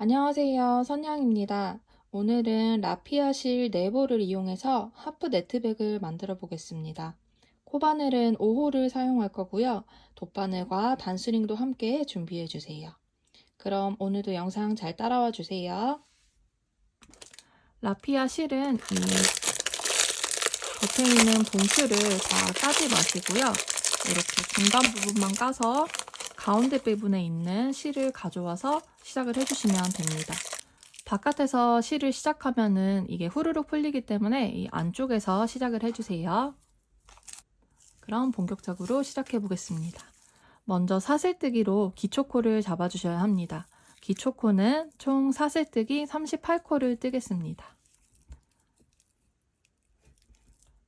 안녕하세요. 선영입니다. 오늘은 라피아 실 네보를 이용해서 하프 네트백을 만들어 보겠습니다. 코바늘은 5호를 사용할 거고요. 돗바늘과 단스링도 함께 준비해 주세요. 그럼 오늘도 영상 잘 따라와 주세요. 라피아 실은 이 겉에 있는 봉투를 다 까지 마시고요. 이렇게 중간 부분만 까서 가운데 부분에 있는 실을 가져와서 시작을 해주시면 됩니다. 바깥에서 실을 시작하면은 이게 후루룩 풀리기 때문에 이 안쪽에서 시작을 해주세요. 그럼 본격적으로 시작해 보겠습니다. 먼저 사슬뜨기로 기초코를 잡아주셔야 합니다. 기초코는 총 사슬뜨기 38코를 뜨겠습니다.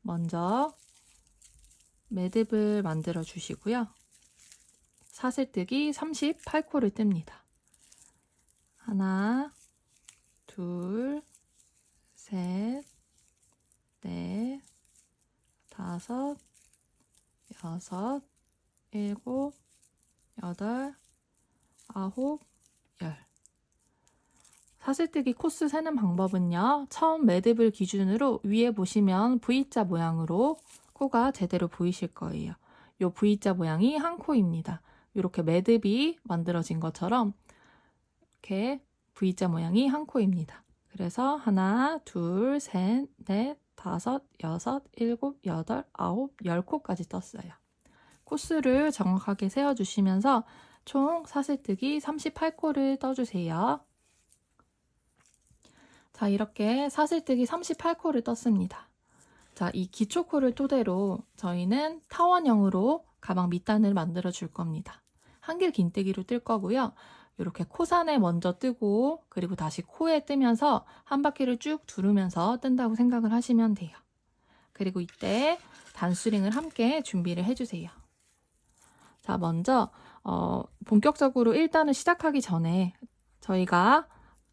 먼저 매듭을 만들어 주시고요. 사슬뜨기 38코를 뜹니다. 하나, 둘, 셋, 넷, 다섯, 여섯, 일곱, 여덟, 아홉, 열. 사슬뜨기 코스 세는 방법은요. 처음 매듭을 기준으로 위에 보시면 V자 모양으로 코가 제대로 보이실 거예요. 이 V자 모양이 한 코입니다. 이렇게 매듭이 만들어진 것처럼 이렇게 V자 모양이 한 코입니다. 그래서 하나, 둘, 셋, 넷, 다섯, 여섯, 일곱, 여덟, 아홉, 10코까지 떴어요. 코스를 정확하게 세워주시면서 총 사슬뜨기 38코를 떠주세요. 자, 이렇게 사슬뜨기 38코를 떴습니다. 자, 이 기초코를 토대로 저희는 타원형으로 가방 밑단을 만들어 줄 겁니다. 한길 긴뜨기로 뜰 거고요. 이렇게 코산에 먼저 뜨고 그리고 다시 코에 뜨면서 한 바퀴를 쭉 두르면서 뜬다고 생각을 하시면 돼요. 그리고 이때 단수링을 함께 준비를 해주세요. 자, 먼저 본격적으로 1단을 시작하기 전에 저희가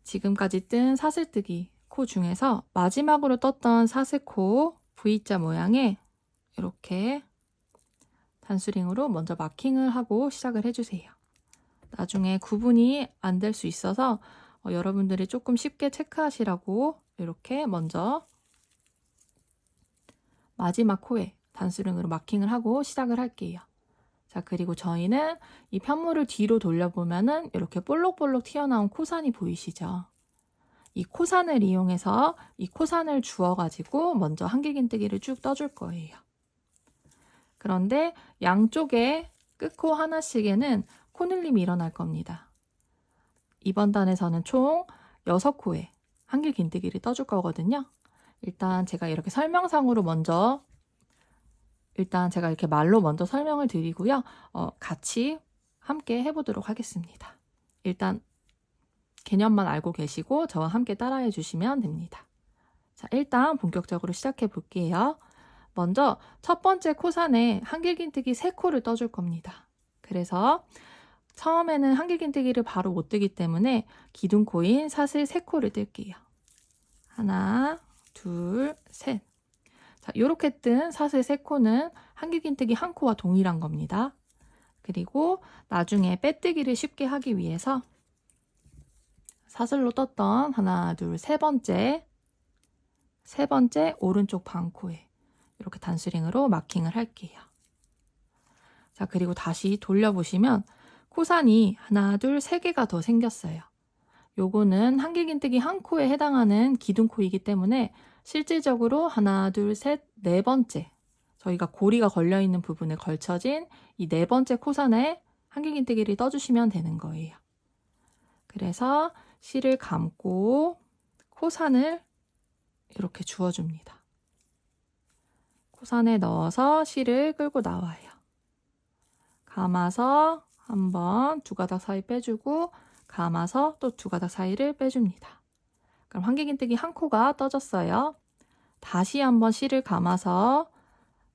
지금까지 뜬 사슬뜨기 코 중에서 마지막으로 떴던 사슬코 V자 모양에 이렇게 단수링으로 먼저 마킹을 하고 시작을 해주세요. 나중에 구분이 안 될 수 있어서 여러분들이 조금 쉽게 체크하시라고 이렇게 먼저 마지막 코에 단수링으로 마킹을 하고 시작을 할게요. 자, 그리고 저희는 이 편물을 뒤로 돌려보면은 이렇게 볼록볼록 튀어나온 코산이 보이시죠? 이 코산을 이용해서 이 코산을 주워가지고 먼저 한길긴뜨기를 쭉 떠줄 거예요. 그런데 양쪽에 끝코 하나씩에는 코늘림이 일어날 겁니다. 이번 단에서는 총 6코에 한길긴뜨기를 떠줄 거거든요. 일단 제가 이렇게 설명상으로 먼저 제가 이렇게 말로 먼저 설명을 드리고요. 같이 함께 해보도록 하겠습니다. 일단 개념만 알고 계시고 저와 함께 따라해 주시면 됩니다. 자, 일단 본격적으로 시작해 볼게요. 먼저 첫 번째 코산에 한길긴뜨기 3코를 떠줄 겁니다. 그래서 처음에는 한길긴뜨기를 바로 못 뜨기 때문에 기둥코인 사슬 3코를 뜰게요. 하나, 둘, 셋. 자, 이렇게 뜬 사슬 3코는 한길긴뜨기 1코와 동일한 겁니다. 그리고 나중에 빼뜨기를 쉽게 하기 위해서 사슬로 떴던 하나, 둘, 세 번째 오른쪽 반코에 이렇게 단수링으로 마킹을 할게요. 자, 그리고 다시 돌려보시면 코산이 하나, 둘, 3개가 더 생겼어요. 요거는 한길긴뜨기 1코에 해당하는 기둥코이기 때문에 실질적으로 하나, 둘, 셋, 4번째 저희가 고리가 걸려있는 부분에 걸쳐진 이 4번째 코산에 한길긴뜨기를 떠주시면 되는 거예요. 그래서 실을 감고 코산을 이렇게 주워줍니다. 코산에 넣어서 실을 끌고 나와요. 감아서 한번 2가닥 사이 빼주고 감아서 또 2가닥 사이를 빼줍니다. 그럼 한길긴뜨기 1코가 떠졌어요. 다시 한번 실을 감아서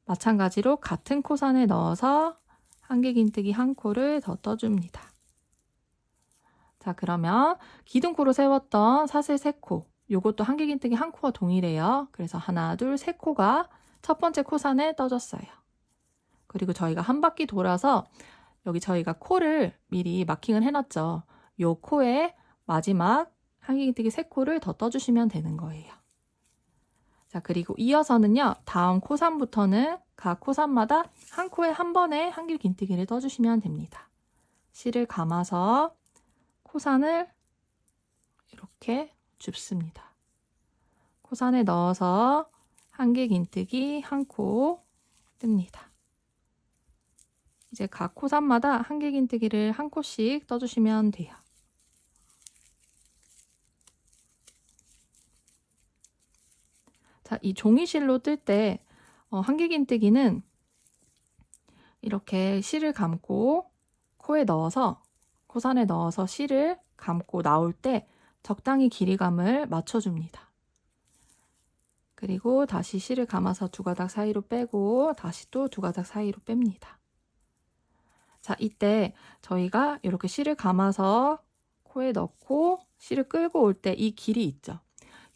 마찬가지로 같은 코산에 넣어서 한길긴뜨기 1코를 더 떠줍니다. 자, 그러면 기둥코로 세웠던 사슬 3코, 요것도 한길긴뜨기 1코와 동일해요. 그래서 하나, 둘, 3코가 첫 번째 코산에 떠졌어요. 그리고 저희가 한 바퀴 돌아서 여기 저희가 코를 미리 마킹을 해놨죠. 요 코에 마지막 한길긴뜨기 3코를 더 떠주시면 되는 거예요. 자, 그리고 이어서는요, 다음 코산부터는 각 코산마다 한 코에 한 번에 한길긴뜨기를 떠주시면 됩니다. 실을 감아서 코산을 이렇게 줍습니다. 코산에 넣어서 한길긴뜨기 한 코 뜹니다. 이제 각 코산마다 한길긴뜨기를 한 코씩 떠주시면 돼요. 자, 이 종이실로 뜰 때 한길긴뜨기는 이렇게 실을 감고 코에 넣어서 코산에 넣어서 실을 감고 나올 때 적당히 길이감을 맞춰줍니다. 그리고 다시 실을 감아서 2가닥 사이로 빼고 다시 또 2가닥 사이로 뺍니다. 자, 이때 저희가 이렇게 실을 감아서 코에 넣고 실을 끌고 올 때 이 길이 있죠.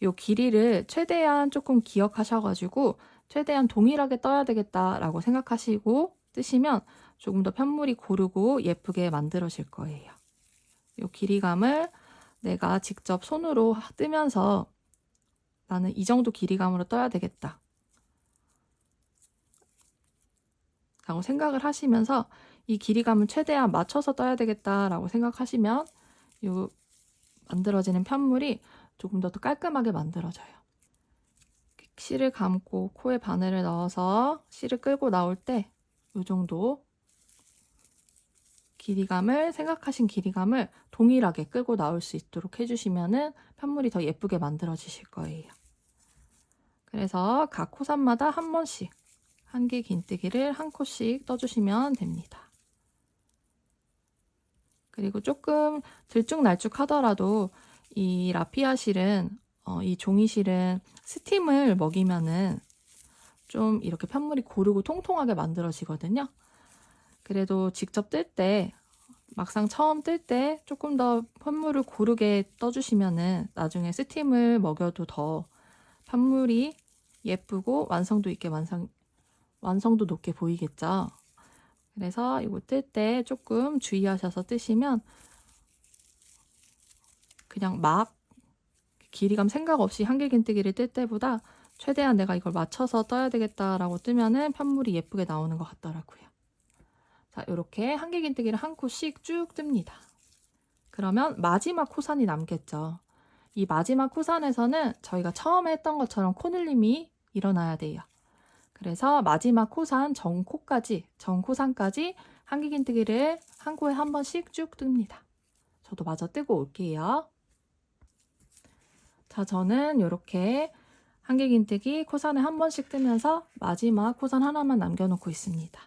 이 길이를 최대한 조금 기억하셔가지고 최대한 동일하게 떠야 되겠다라고 생각하시고 뜨시면 조금 더 편물이 고르고 예쁘게 만들어질 거예요. 이 길이감을 내가 직접 손으로 뜨면서 나는 이 정도 길이감으로 떠야 되겠다 라고 생각을 하시면서 이 길이감을 최대한 맞춰서 떠야 되겠다라고 생각하시면 이 만들어지는 편물이 조금 더 깔끔하게 만들어져요. 실을 감고 코에 바늘을 넣어서 실을 끌고 나올 때 이 정도 길이감을 생각하신 길이감을 동일하게 끌고 나올 수 있도록 해주시면 편물이 더 예쁘게 만들어지실 거예요. 그래서 각 코산마다 한 번씩 한길긴뜨기를 한 코씩 떠주시면 됩니다. 그리고 조금 들쭉날쭉 하더라도 이 라피아 실은 이 종이 실은 스팀을 먹이면은 좀 이렇게 편물이 고르고 통통하게 만들어지거든요. 그래도 직접 뜰 때 막상 처음 뜰 때 조금 더 편물을 고르게 떠주시면은 나중에 스팀을 먹여도 더 편물이 예쁘고 완성도 있게 완성도 높게 보이겠죠. 그래서 이거 뜰 때 조금 주의하셔서 뜨시면 그냥 막 길이감 생각 없이 한길긴뜨기를 뜰 때보다 최대한 내가 이걸 맞춰서 떠야 되겠다라고 뜨면은 편물이 예쁘게 나오는 것 같더라고요. 자, 이렇게 한길긴뜨기를 한 코씩 쭉 뜹니다. 그러면 마지막 코산이 남겠죠. 이 마지막 코산에서는 저희가 처음에 했던 것처럼 코늘림이 일어나야 돼요. 그래서 마지막 코산 전 코산까지 한길긴뜨기를 한 코에 한 번씩 쭉 뜹니다. 저도 마저 뜨고 올게요. 자, 저는 이렇게 한길긴뜨기 코산에 한 번씩 뜨면서 마지막 코산 하나만 남겨놓고 있습니다.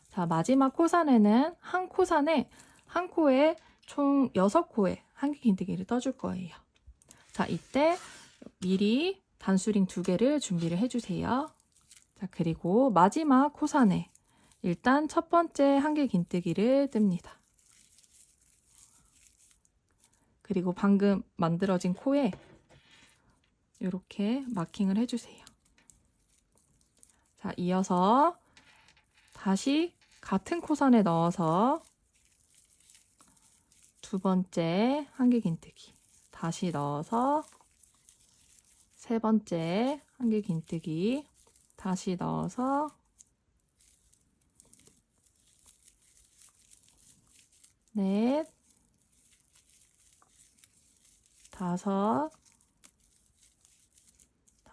자, 마지막 코산에는 한 코산에 한 코에 총 6코에 한길긴뜨기를 떠줄 거예요. 자, 이때 미리 단수링 2개를 준비를 해주세요. 자, 그리고 마지막 코산에 일단 첫 번째 한길긴뜨기를 뜹니다. 그리고 방금 만들어진 코에 이렇게 마킹을 해주세요. 자, 이어서 다시 같은 코산에 넣어서 2번째 한길긴뜨기 다시 넣어서 3번째 한길긴뜨기 다시 넣어서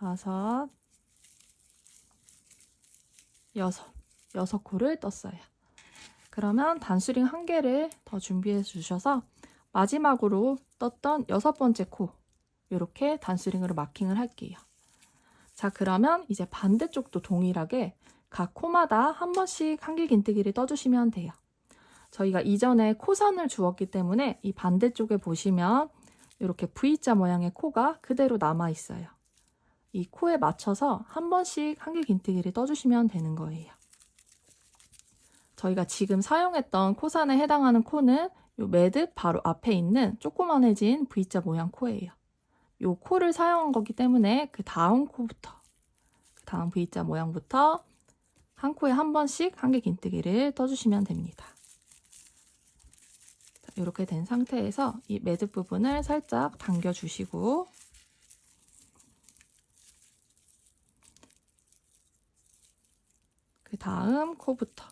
4, 5, 6 코를 떴어요. 그러면 단수링 1개를 더 준비해 주셔서 마지막으로 떴던 6번째 코 이렇게 단수링으로 마킹을 할게요. 자, 그러면 이제 반대쪽도 동일하게 각 코마다 한 번씩 한길긴뜨기를 떠주시면 돼요. 저희가 이전에 코선을 주었기 때문에 이 반대쪽에 보시면 이렇게 V자 모양의 코가 그대로 남아 있어요. 이 코에 맞춰서 한 번씩 한길긴뜨기를 떠주시면 되는 거예요. 저희가 지금 사용했던 코산에 해당하는 코는 이 매듭 바로 앞에 있는 조그만해진 V자 모양 코예요. 이 코를 사용한 거기 때문에 그 다음 코부터, 그 다음 V자 모양부터 한 코에 한 번씩 한길긴뜨기를 떠주시면 됩니다. 이렇게 된 상태에서 이 매듭 부분을 살짝 당겨주시고 그 다음 코부터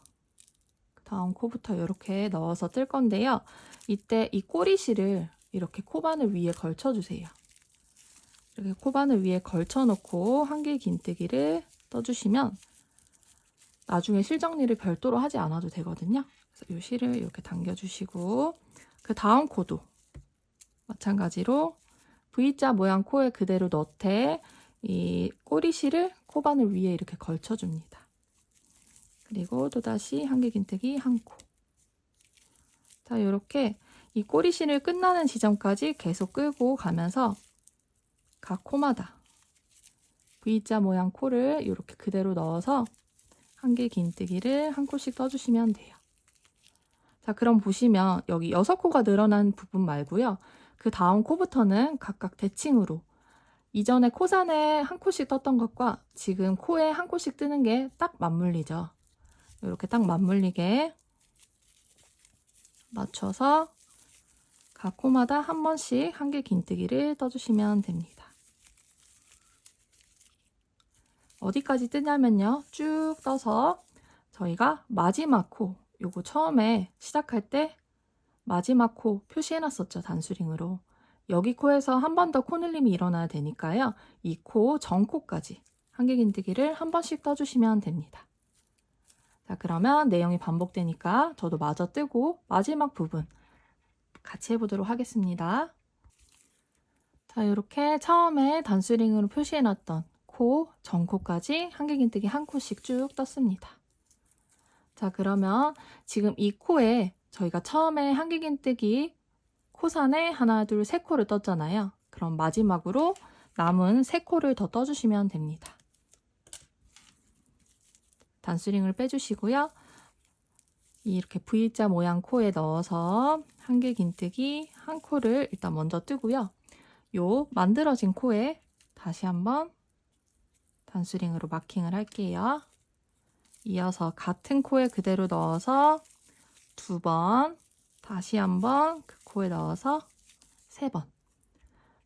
이렇게 넣어서 뜰 건데요. 이때 이 꼬리실을 이렇게 코바늘 위에 걸쳐주세요. 이렇게 코바늘 위에 걸쳐놓고 한길긴뜨기를 떠주시면 나중에 실 정리를 별도로 하지 않아도 되거든요. 그래서 이 실을 이렇게 당겨주시고 그 다음 코도 마찬가지로 V자 모양 코에 그대로 넣되 이 꼬리실을 코바늘 위에 이렇게 걸쳐줍니다. 그리고 또다시 한길긴뜨기 한 코. 자, 이렇게 이 꼬리실을 끝나는 지점까지 계속 끌고 가면서 각 코마다 V자 모양 코를 이렇게 그대로 넣어서 한길긴뜨기를 한 코씩 떠주시면 돼요. 자, 그럼 보시면 여기 6코가 늘어난 부분 말고요. 그 다음 코부터는 각각 대칭으로 이전에 코산에 한 코씩 떴던 것과 지금 코에 한 코씩 뜨는 게 딱 맞물리죠. 이렇게 딱 맞물리게 맞춰서 각 코마다 한 번씩 한길긴뜨기를 떠주시면 됩니다. 어디까지 뜨냐면요. 쭉 떠서 저희가 마지막 코, 요거 처음에 시작할 때 마지막 코 표시해놨었죠. 단수링으로. 여기 코에서 한 번 더 코늘림이 일어나야 되니까요. 이 코 전코까지 한길긴뜨기를 한 번씩 떠주시면 됩니다. 자, 그러면 내용이 반복되니까 저도 마저 뜨고 마지막 부분 같이 해보도록 하겠습니다. 자, 이렇게 처음에 단수링으로 표시해놨던 코, 전코까지 한길긴뜨기 한 코씩 쭉 떴습니다. 자, 그러면 지금 이 코에 저희가 처음에 한길긴뜨기 코산에 하나, 둘, 세 코를 떴잖아요. 그럼 마지막으로 남은 세 코를 더 떠주시면 됩니다. 단수링을 빼주시고요. 이렇게 V자 모양 코에 넣어서 한길긴뜨기 한 코를 일단 먼저 뜨고요. 요 만들어진 코에 다시 한번 단수링으로 마킹을 할게요. 이어서 같은 코에 그대로 넣어서 2번, 다시 한번 그 코에 넣어서 3번.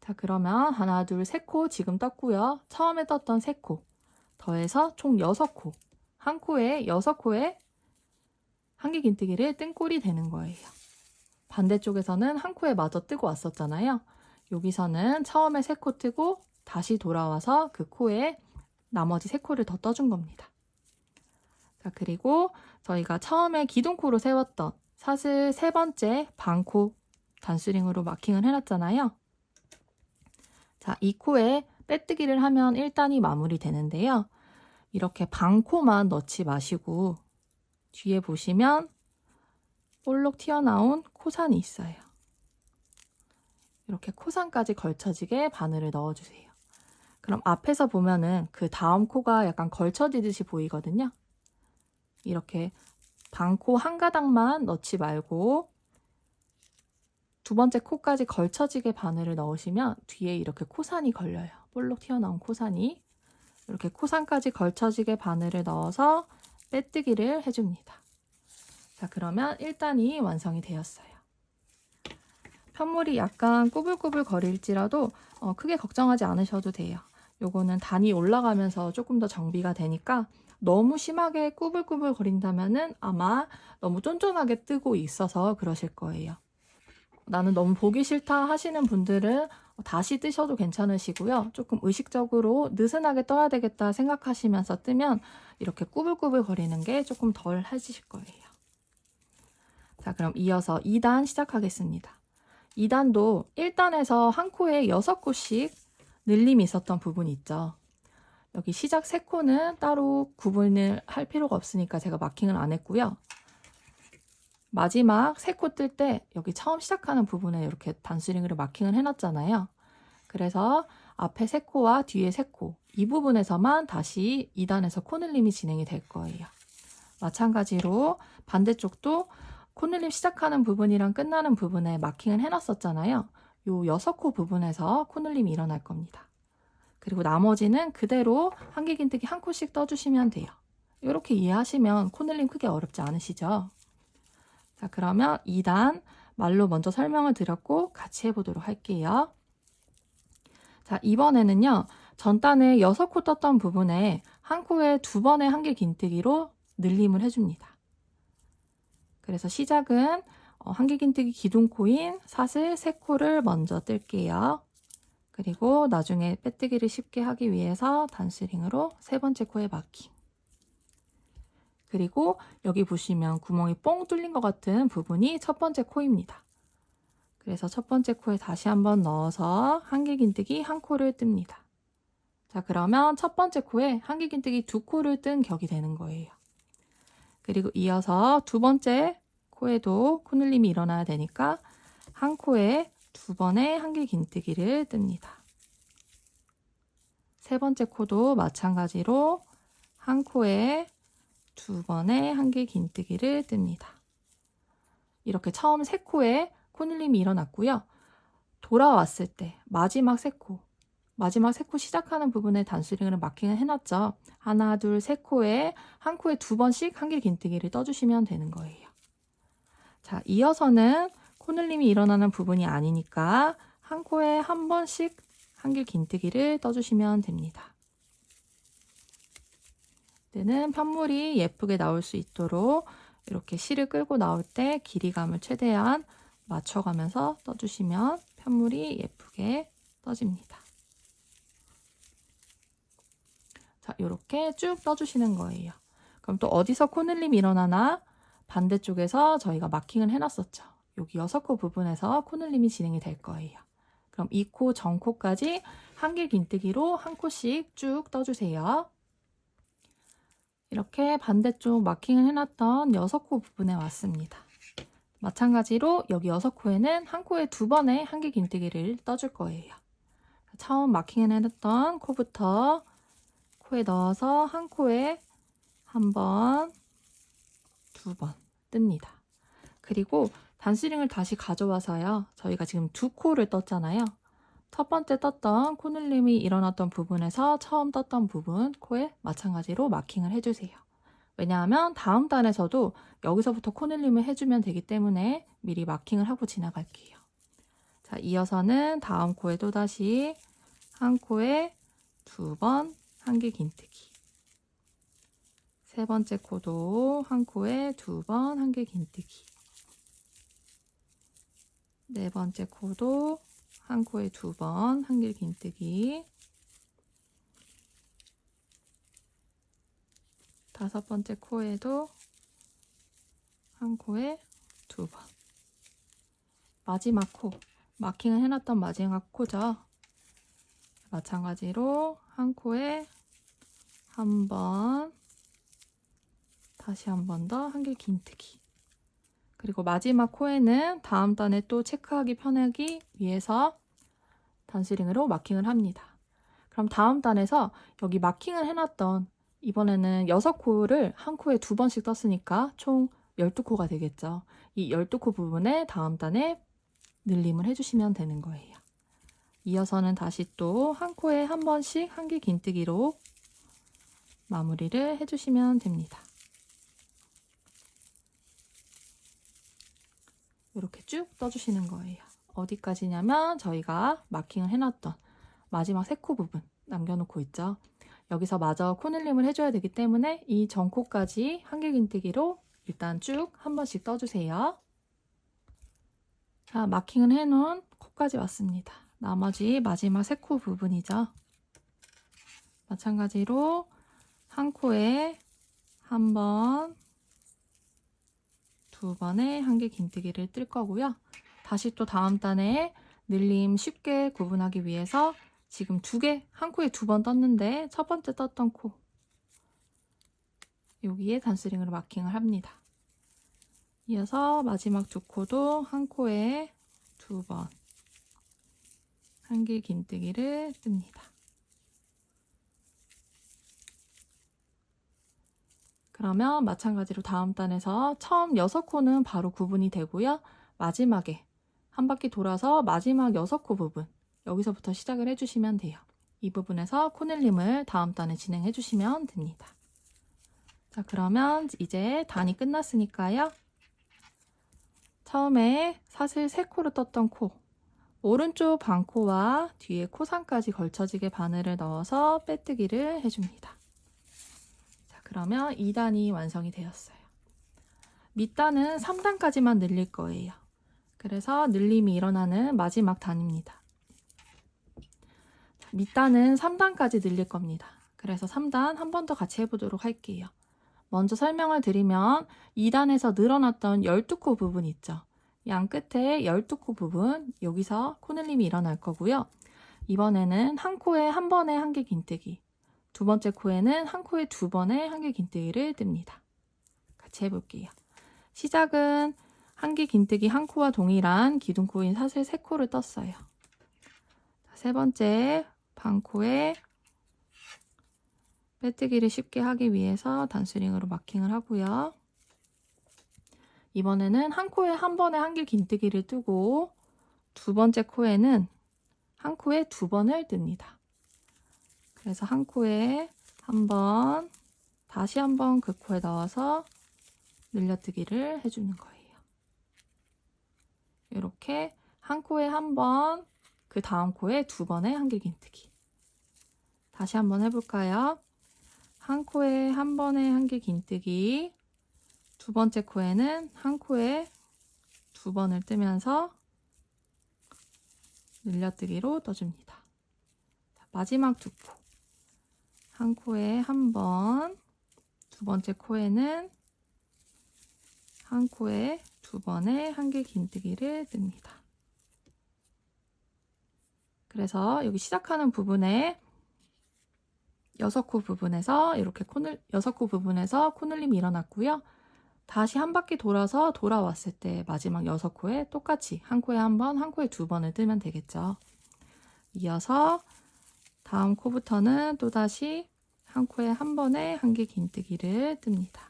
자, 그러면 하나, 둘, 세 코 지금 떴고요. 처음에 떴던 3코 더해서 총 6코. 한 코에 6코에 한길긴뜨기를 뜬 꼴이 되는 거예요. 반대쪽에서는 한 코에 마저 뜨고 왔었잖아요. 여기서는 처음에 3코 뜨고 다시 돌아와서 그 코에 나머지 3코를 더 떠준 겁니다. 자, 그리고 저희가 처음에 기둥코로 세웠던 사슬 3번째 반코 단수링으로 마킹을 해놨잖아요. 자, 이 코에 빼뜨기를 하면 1단이 마무리되는데요. 이렇게 반코만 넣지 마시고 뒤에 보시면 볼록 튀어나온 코산이 있어요. 이렇게 코산까지 걸쳐지게 바늘을 넣어주세요. 그럼 앞에서 보면은 그 다음 코가 약간 걸쳐지듯이 보이거든요. 이렇게 반코 한 가닥만 넣지 말고 2번째 코까지 걸쳐지게 바늘을 넣으시면 뒤에 이렇게 코산이 걸려요. 볼록 튀어나온 코산이. 이렇게 코산까지 걸쳐지게 바늘을 넣어서 빼뜨기를 해줍니다. 자, 그러면 1단이 완성이 되었어요. 편물이 약간 꾸불꾸불 거릴지라도 크게 걱정하지 않으셔도 돼요. 요거는 단이 올라가면서 조금 더 정비가 되니까 너무 심하게 꾸불꾸불 거린다면은 아마 너무 쫀쫀하게 뜨고 있어서 그러실 거예요. 나는 너무 보기 싫다 하시는 분들은 다시 뜨셔도 괜찮으시고요. 조금 의식적으로 느슨하게 떠야 되겠다 생각하시면서 뜨면 이렇게 꾸불꾸불 거리는 게 조금 덜 해지실 거예요. 자, 그럼 이어서 2단 시작하겠습니다. 2단도 1단에서 한 코에 6코씩 늘림이 있었던 부분이 있죠. 여기 시작 3코는 따로 구분을 할 필요가 없으니까 제가 마킹을 안 했고요. 마지막 3코 뜰 때 여기 처음 시작하는 부분에 이렇게 단수링으로 마킹을 해놨잖아요. 그래서 앞에 3코와 뒤에 3코 이 부분에서만 다시 2단에서 코늘림이 진행이 될 거예요. 마찬가지로 반대쪽도 코늘림 시작하는 부분이랑 끝나는 부분에 마킹을 해놨었잖아요. 요 6코 부분에서 코늘림이 일어날 겁니다. 그리고 나머지는 그대로 한길긴뜨기 한 코씩 떠주시면 돼요. 이렇게 이해하시면 코늘림 크게 어렵지 않으시죠? 자, 그러면 2단 말로 먼저 설명을 드렸고 같이 해보도록 할게요. 자, 이번에는요. 전단에 6코 떴던 부분에 한 코에 2번의 한길 긴뜨기로 늘림을 해줍니다. 그래서 시작은 한길 긴뜨기 기둥코인 사슬 3코를 먼저 뜰게요. 그리고 나중에 빼뜨기를 쉽게 하기 위해서 단스링으로 3번째 코에 마킹. 그리고 여기 보시면 구멍이 뽕 뚫린 것 같은 부분이 첫 번째 코입니다. 그래서 첫 번째 코에 다시 한번 넣어서 한길 긴뜨기 1코를 뜹니다. 자, 그러면 첫 번째 코에 한길 긴뜨기 2코를 뜬 격이 되는 거예요. 그리고 이어서 두 번째 코에도 코늘림이 일어나야 되니까 한 코에 2번의 한길 긴뜨기를 뜹니다. 세 번째 코도 마찬가지로 한 코에 2번의 한길 긴뜨기를 뜹니다. 이렇게 처음 3코에 코늘림이 일어났고요. 돌아왔을 때 마지막 3코 시작하는 부분에 단스링으로 마킹을 해놨죠. 하나, 둘, 3코에 한 코에 2번씩 한길 긴뜨기를 떠주시면 되는 거예요. 자, 이어서는 코늘림이 일어나는 부분이 아니니까 한 코에 한 번씩 한길 긴뜨기를 떠주시면 됩니다. 이때는 편물이 예쁘게 나올 수 있도록 이렇게 실을 끌고 나올 때 길이감을 최대한 맞춰가면서 떠주시면 편물이 예쁘게 떠집니다. 자, 이렇게 쭉 떠주시는 거예요. 그럼 또 어디서 코늘림이 일어나나? 반대쪽에서 저희가 마킹을 해놨었죠. 여기 6코 부분에서 코늘림이 진행이 될 거예요. 그럼 이 코 전코까지 한길 긴뜨기로 한 코씩 쭉 떠주세요. 이렇게 반대쪽 마킹을 해놨던 6코 부분에 왔습니다. 마찬가지로 여기 6코에는 한 코에 2번의 한길 긴뜨기를 떠줄 거예요. 처음 마킹을 해놨던 코부터 코에 넣어서 한 코에 한 번, 2번 뜹니다. 그리고 단스링을 다시 가져와서요. 저희가 지금 2코를 떴잖아요. 첫 번째 떴던 코늘림이 일어났던 부분에서 처음 떴던 부분 코에 마찬가지로 마킹을 해주세요. 왜냐하면 다음 단에서도 여기서부터 코늘림을 해주면 되기 때문에 미리 마킹을 하고 지나갈게요. 자, 이어서는 다음 코에 또다시 한 코에 2번 한길 긴뜨기. 세 번째 코도 한 코에 2번 한길 긴뜨기. 네 번째 코도 한 코에 2번 한길 긴뜨기. 다섯 번째 코에도 한 코에 2번. 마지막 코, 마킹을 해놨던 마지막 코죠. 마찬가지로 한 코에 한 번, 다시 한 번 더 한길 긴뜨기. 그리고 마지막 코에는 다음 단에 또 체크하기 편하기 위해서 단스링으로 마킹을 합니다. 그럼 다음 단에서 여기 마킹을 해놨던 이번에는 6코를 한 코에 2번씩 떴으니까 총 12코가 되겠죠. 이 12코 부분에 다음 단에 늘림을 해주시면 되는 거예요. 이어서는 다시 또 한 코에 한 번씩 한길 긴뜨기로 마무리를 해주시면 됩니다. 이렇게 쭉 떠주시는 거예요. 어디까지냐면 저희가 마킹을 해놨던 마지막 3코 부분 남겨놓고 있죠. 여기서 마저 코늘림을 해줘야 되기 때문에 이 전코까지 한길 긴뜨기로 일단 쭉 한 번씩 떠주세요. 자, 마킹을 해놓은 코까지 왔습니다. 나머지 마지막 3코 부분이죠. 마찬가지로 한 코에 한 번, 2번의 한길 긴뜨기를 뜰 거고요. 다시 또 다음 단에 늘림 쉽게 구분하기 위해서 지금 한 코에 2번 떴는데 첫 번째 떴던 코 여기에 단스링으로 마킹을 합니다. 이어서 마지막 2코도 한 코에 2번 한길 긴뜨기를 뜹니다. 그러면 마찬가지로 다음 단에서 처음 6코는 바로 구분이 되고요. 마지막에 한 바퀴 돌아서 마지막 6코 부분 여기서부터 시작을 해주시면 돼요. 이 부분에서 코늘림을 다음 단에 진행해 주시면 됩니다. 자, 그러면 이제 단이 끝났으니까요. 처음에 사슬 3코로 떴던 코, 오른쪽 반코와 뒤에 코상까지 걸쳐지게 바늘을 넣어서 빼뜨기를 해줍니다. 자, 그러면 2단이 완성이 되었어요. 밑단은 3단까지만 늘릴 거예요. 그래서 늘림이 일어나는 마지막 단입니다. 밑단은 3단까지 늘릴 겁니다. 그래서 3단 한 번 더 같이 해보도록 할게요. 먼저 설명을 드리면 2단에서 늘어났던 12코 부분 있죠. 양 끝에 12코 부분, 여기서 코늘림이 일어날 거고요. 이번에는 한 코에 한 번에 한 개 긴뜨기, 두 번째 코에는 한 코에 2번에 한 개 긴뜨기를 뜹니다. 같이 해볼게요. 시작은 한 개 긴뜨기 한 코와 동일한 기둥코인 사슬 3코를 떴어요. 세 번째 반코에 빼뜨기를 쉽게 하기 위해서 단스링으로 마킹을 하고요. 이번에는 한 코에 한 번에 한 개 긴뜨기를 뜨고 두 번째 코에는 한 코에 2번을 뜹니다. 그래서 한 코에 한 번, 다시 한 번 그 코에 넣어서 늘려뜨기를 해주는 거예요. 이렇게 한 코에 한 번, 그 다음 코에 2번에 한 개 긴뜨기. 다시 한번 해볼까요? 한 코에 한 번에 한 개 긴뜨기, 두 번째 코에는 한 코에 2번을 뜨면서 늘려뜨기로 떠줍니다. 마지막 두 코, 한 코에 한 번, 두 번째 코에는 한 코에 2번에 한 개 긴뜨기를 뜹니다. 그래서 여기 시작하는 부분에 6코 부분에서 이렇게 6코 부분에서 코늘림이 일어났고요. 다시 한 바퀴 돌아서 돌아왔을 때 마지막 6코에 똑같이 한 코에 한 번, 한 코에 2번을 뜨면 되겠죠. 이어서 다음 코부터는 또다시 한 코에 한 번에 한 개 긴뜨기를 뜹니다.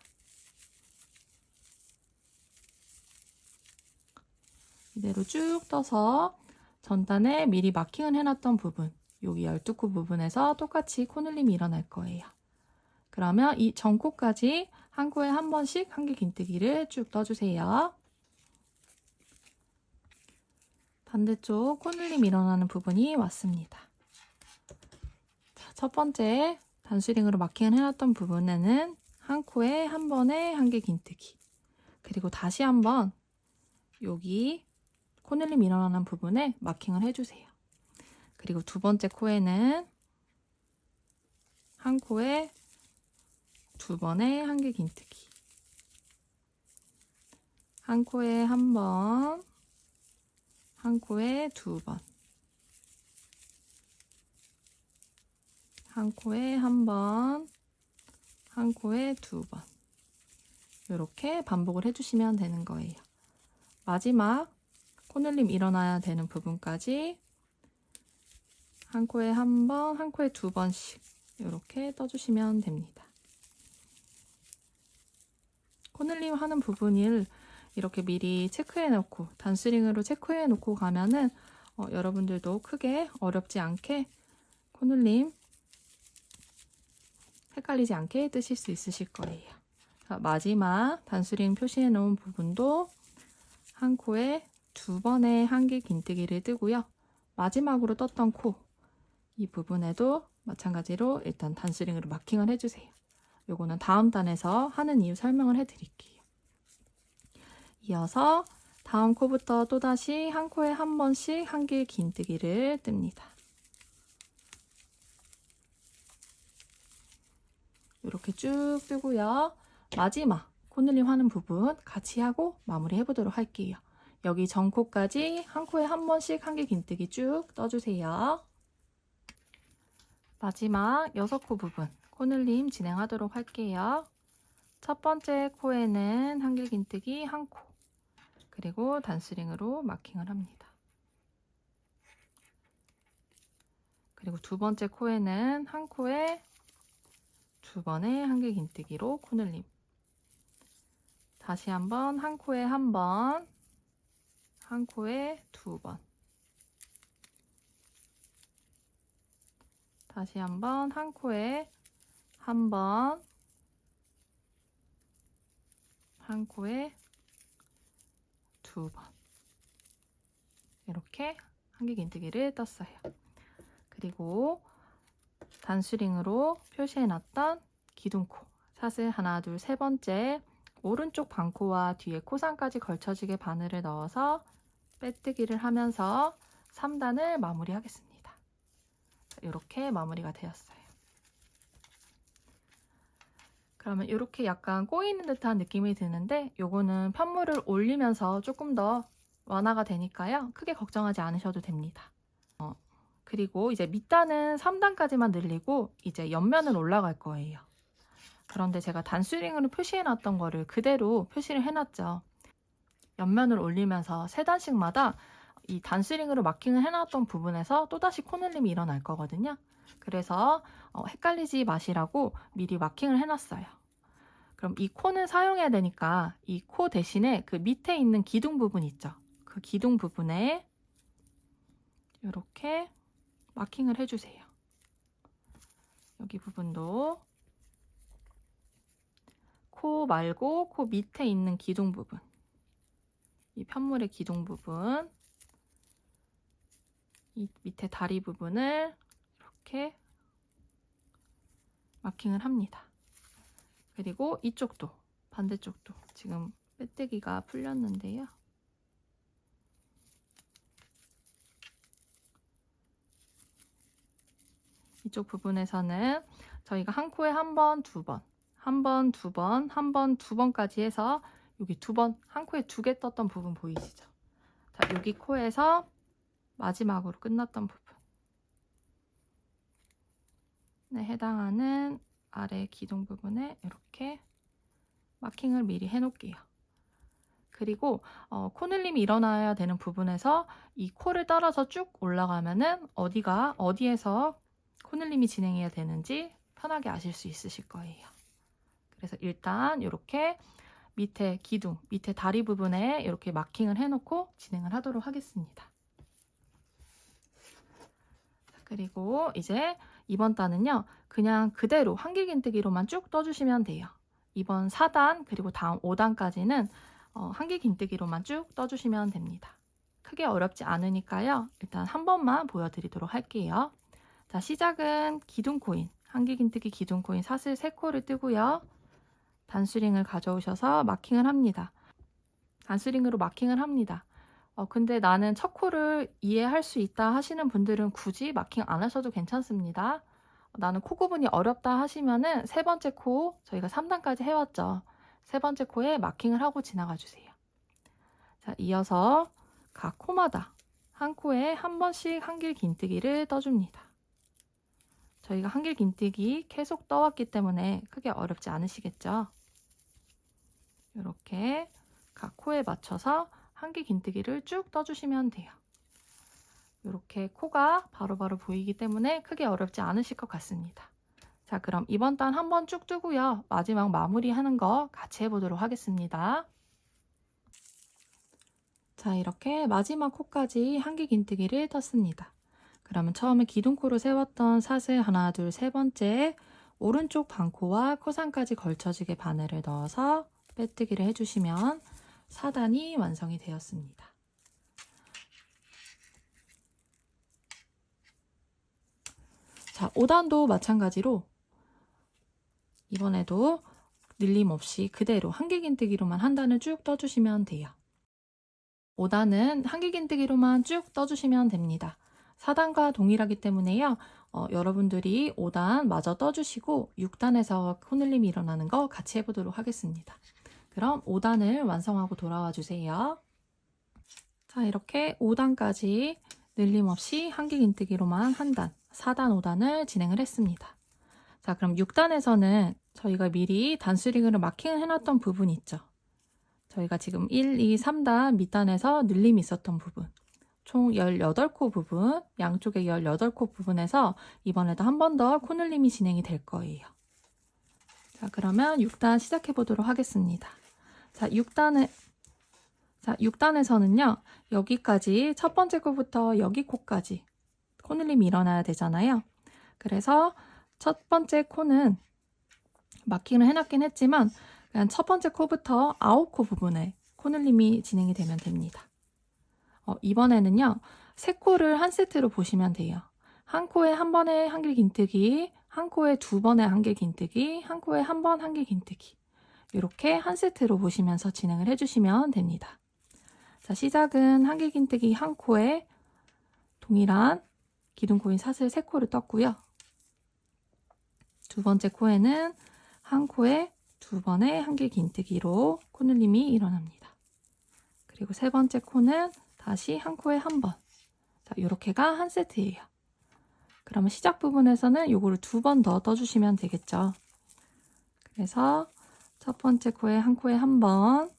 이대로 쭉 떠서 전단에 미리 마킹을 해놨던 부분, 여기 12코 부분에서 똑같이 코늘림이 일어날 거예요. 그러면 이 전코까지 한 코에 한 번씩 한 개 긴뜨기를 쭉 떠주세요. 반대쪽 코늘림 일어나는 부분이 왔습니다. 자, 첫 번째 단수링으로 마킹을 해놨던 부분에는 한 코에 한 번에 한 개 긴뜨기, 그리고 다시 한번 여기 코늘림 일어나는 부분에 마킹을 해주세요. 그리고 두 번째 코에는 한 코에 2번에 한 개 긴뜨기, 한 코에 한 번, 한 코에 2번, 한 코에 한 번, 한 코에 2번, 이렇게 반복을 해주시면 되는 거예요. 마지막 코늘림 일어나야 되는 부분까지 한 코에 한 번, 한 코에 2번씩 이렇게 떠주시면 됩니다. 코늘림 하는 부분을 이렇게 미리 체크해 놓고 단스링으로 체크해 놓고 가면은 여러분들도 크게 어렵지 않게 코늘림 헷갈리지 않게 뜨실 수 있으실 거예요. 자, 마지막 단스링 표시해 놓은 부분도 한 코에 2번에 한 개 긴뜨기를 뜨고요. 마지막으로 떴던 코, 이 부분에도 마찬가지로 일단 단스링으로 마킹을 해주세요. 요거는 다음 단에서 하는 이유 설명을 해드릴게요. 이어서 다음 코부터 또다시 한 코에 한 번씩 한 개 긴뜨기를 뜹니다. 이렇게 쭉 뜨고요. 마지막 코늘림 하는 부분 같이 하고 마무리 해보도록 할게요. 여기 전코까지 한 코에 한 번씩 한 개 긴뜨기 쭉 떠주세요. 마지막 6코 부분 코늘림 진행하도록 할게요. 첫 번째 코에는 한 개 긴뜨기 한 코, 그리고 단스링으로 마킹을 합니다. 그리고 두 번째 코에는 한 코에 2번에 한 개 긴뜨기로 코늘림, 다시 한번 한 코에 한 번, 한 코에 2번, 다시 한번 한 코에 한 번, 한 코에 2번. 이렇게 한길긴뜨기를 떴어요. 그리고 단수링으로 표시해놨던 기둥코, 사슬 하나, 둘, 세 번째 오른쪽 반코와 뒤에 코상까지 걸쳐지게 바늘을 넣어서 빼뜨기를 하면서 3단을 마무리하겠습니다. 이렇게 마무리가 되었어요. 그러면 이렇게 약간 꼬이는 듯한 느낌이 드는데 요거는 편물을 올리면서 조금 더 완화가 되니까요. 크게 걱정하지 않으셔도 됩니다. 그리고 이제 밑단은 3단까지만 늘리고 이제 옆면은 올라갈 거예요. 그런데 제가 단수링으로 표시해놨던 거를 그대로 표시를 해놨죠. 옆면을 올리면서 3단씩마다 이 단수링으로 마킹을 해놨던 부분에서 또다시 코늘림이 일어날 거거든요. 그래서 헷갈리지 마시라고 미리 마킹을 해놨어요. 그럼 이 코는 사용해야 되니까 이 코 대신에 그 밑에 있는 기둥 부분 있죠. 그 기둥 부분에 이렇게 마킹을 해주세요. 여기 부분도 코 말고 코 밑에 있는 기둥 부분, 이 편물의 기둥 부분, 이 밑에 다리 부분을 이렇게 마킹을 합니다. 그리고 이쪽도, 반대쪽도 지금 빼뜨기가 풀렸는데요. 이쪽 부분에서는 저희가 한 코에 한 번, 두 번, 한 번, 두 번, 한 번, 두 번까지 해서 여기 두 번, 한 코에 2개 떴던 부분 보이시죠? 자, 여기 코에서 마지막으로 끝났던 부분에 해당하는 아래 기둥 부분에 이렇게 마킹을 미리 해놓을게요. 그리고 코늘림이 일어나야 되는 부분에서 이 코를 따라서 쭉 올라가면은 어디에서 코늘림이 진행해야 되는지 편하게 아실 수 있으실 거예요. 그래서 일단 이렇게 밑에 기둥, 밑에 다리 부분에 이렇게 마킹을 해놓고 진행을 하도록 하겠습니다. 그리고 이제 이번 단은요, 그냥 그대로 한길긴뜨기로만 쭉 떠주시면 돼요. 이번 4단 그리고 다음 5단까지는 한길긴뜨기로만 쭉 떠주시면 됩니다. 크게 어렵지 않으니까요. 일단 한 번만 보여드리도록 할게요. 자, 시작은 기둥코인, 한길긴뜨기 기둥코인 사슬 3코를 뜨고요. 단수링을 가져오셔서 마킹을 합니다. 단수링으로 마킹을 합니다. 근데 나는 첫 코를 이해할 수 있다 하시는 분들은 굳이 마킹 안 하셔도 괜찮습니다. 나는 코 구분이 어렵다 하시면은 세 번째 코, 저희가 3단까지 해왔죠. 세 번째 코에 마킹을 하고 지나가 주세요. 자, 이어서 각 코마다 한 코에 한 번씩 한길긴뜨기를 떠줍니다. 저희가 한길긴뜨기 계속 떠왔기 때문에 크게 어렵지 않으시겠죠? 이렇게 각 코에 맞춰서 한길긴뜨기를 쭉 떠주시면 돼요. 이렇게 코가 바로바로 보이기 때문에 크게 어렵지 않으실 것 같습니다. 자, 그럼 이번 단 한번 쭉 뜨고요. 마지막 마무리하는 거 같이 해보도록 하겠습니다. 자, 이렇게 마지막 코까지 한길긴뜨기를 떴습니다. 그러면 처음에 기둥코로 세웠던 사슬 하나, 둘, 세 번째 오른쪽 반코와 코상까지 걸쳐지게 바늘을 넣어서 빼뜨기를 해주시면 4단이 완성이 되었습니다. 자, 5단도 마찬가지로 이번에도 늘림 없이 그대로 한길긴뜨기로만 한 단을 쭉 떠주시면 돼요. 5단은 한길긴뜨기로만 쭉 떠주시면 됩니다. 4단과 동일하기 때문에요. 여러분들이 5단 마저 떠주시고 6단에서 코늘림이 일어나는 거 같이 해보도록 하겠습니다. 그럼 5단을 완성하고 돌아와 주세요. 자, 이렇게 5단까지 늘림 없이 한길긴뜨기로만 한 단, 4단, 5단을 진행을 했습니다. 자, 그럼 6단에서는 저희가 미리 단수링으로 마킹을 해놨던 부분이 있죠. 저희가 지금 1, 2, 3단 밑단에서 늘림이 있었던 부분, 총 18코 부분, 양쪽에 18코 부분에서 이번에도 한 번 더 코늘림이 진행이 될 거예요. 자, 그러면 6단 시작해 보도록 하겠습니다. 자, 6단에서는요, 여기까지 첫 번째 코부터 여기 코까지 코늘림이 일어나야 되잖아요. 그래서 첫 번째 코는 마킹을 해놨긴 했지만 그냥 첫 번째 코부터 9코 부분에 코늘림이 진행이 되면 됩니다. 이번에는요, 세 코를 한 세트로 보시면 돼요. 한 코에 한 번에 한길 긴뜨기, 한 코에 두 번에 한길 긴뜨기, 한 코에 한 번 한길 긴뜨기. 이렇게 한 세트로 보시면서 진행을 해주시면 됩니다. 자, 시작은 한길 긴뜨기 한 코에 동일한 기둥코인 사슬 3코를 떴고요. 두 번째 코에는 한 코에 두 번의 한길 긴뜨기로 코늘림이 일어납니다. 그리고 세 번째 코는 다시 한 코에 한 번. 자, 요렇게가 한 세트예요. 그러면 시작 부분에서는 요거를 두 번 더 떠주시면 되겠죠. 그래서 첫 번째 코에 한 번,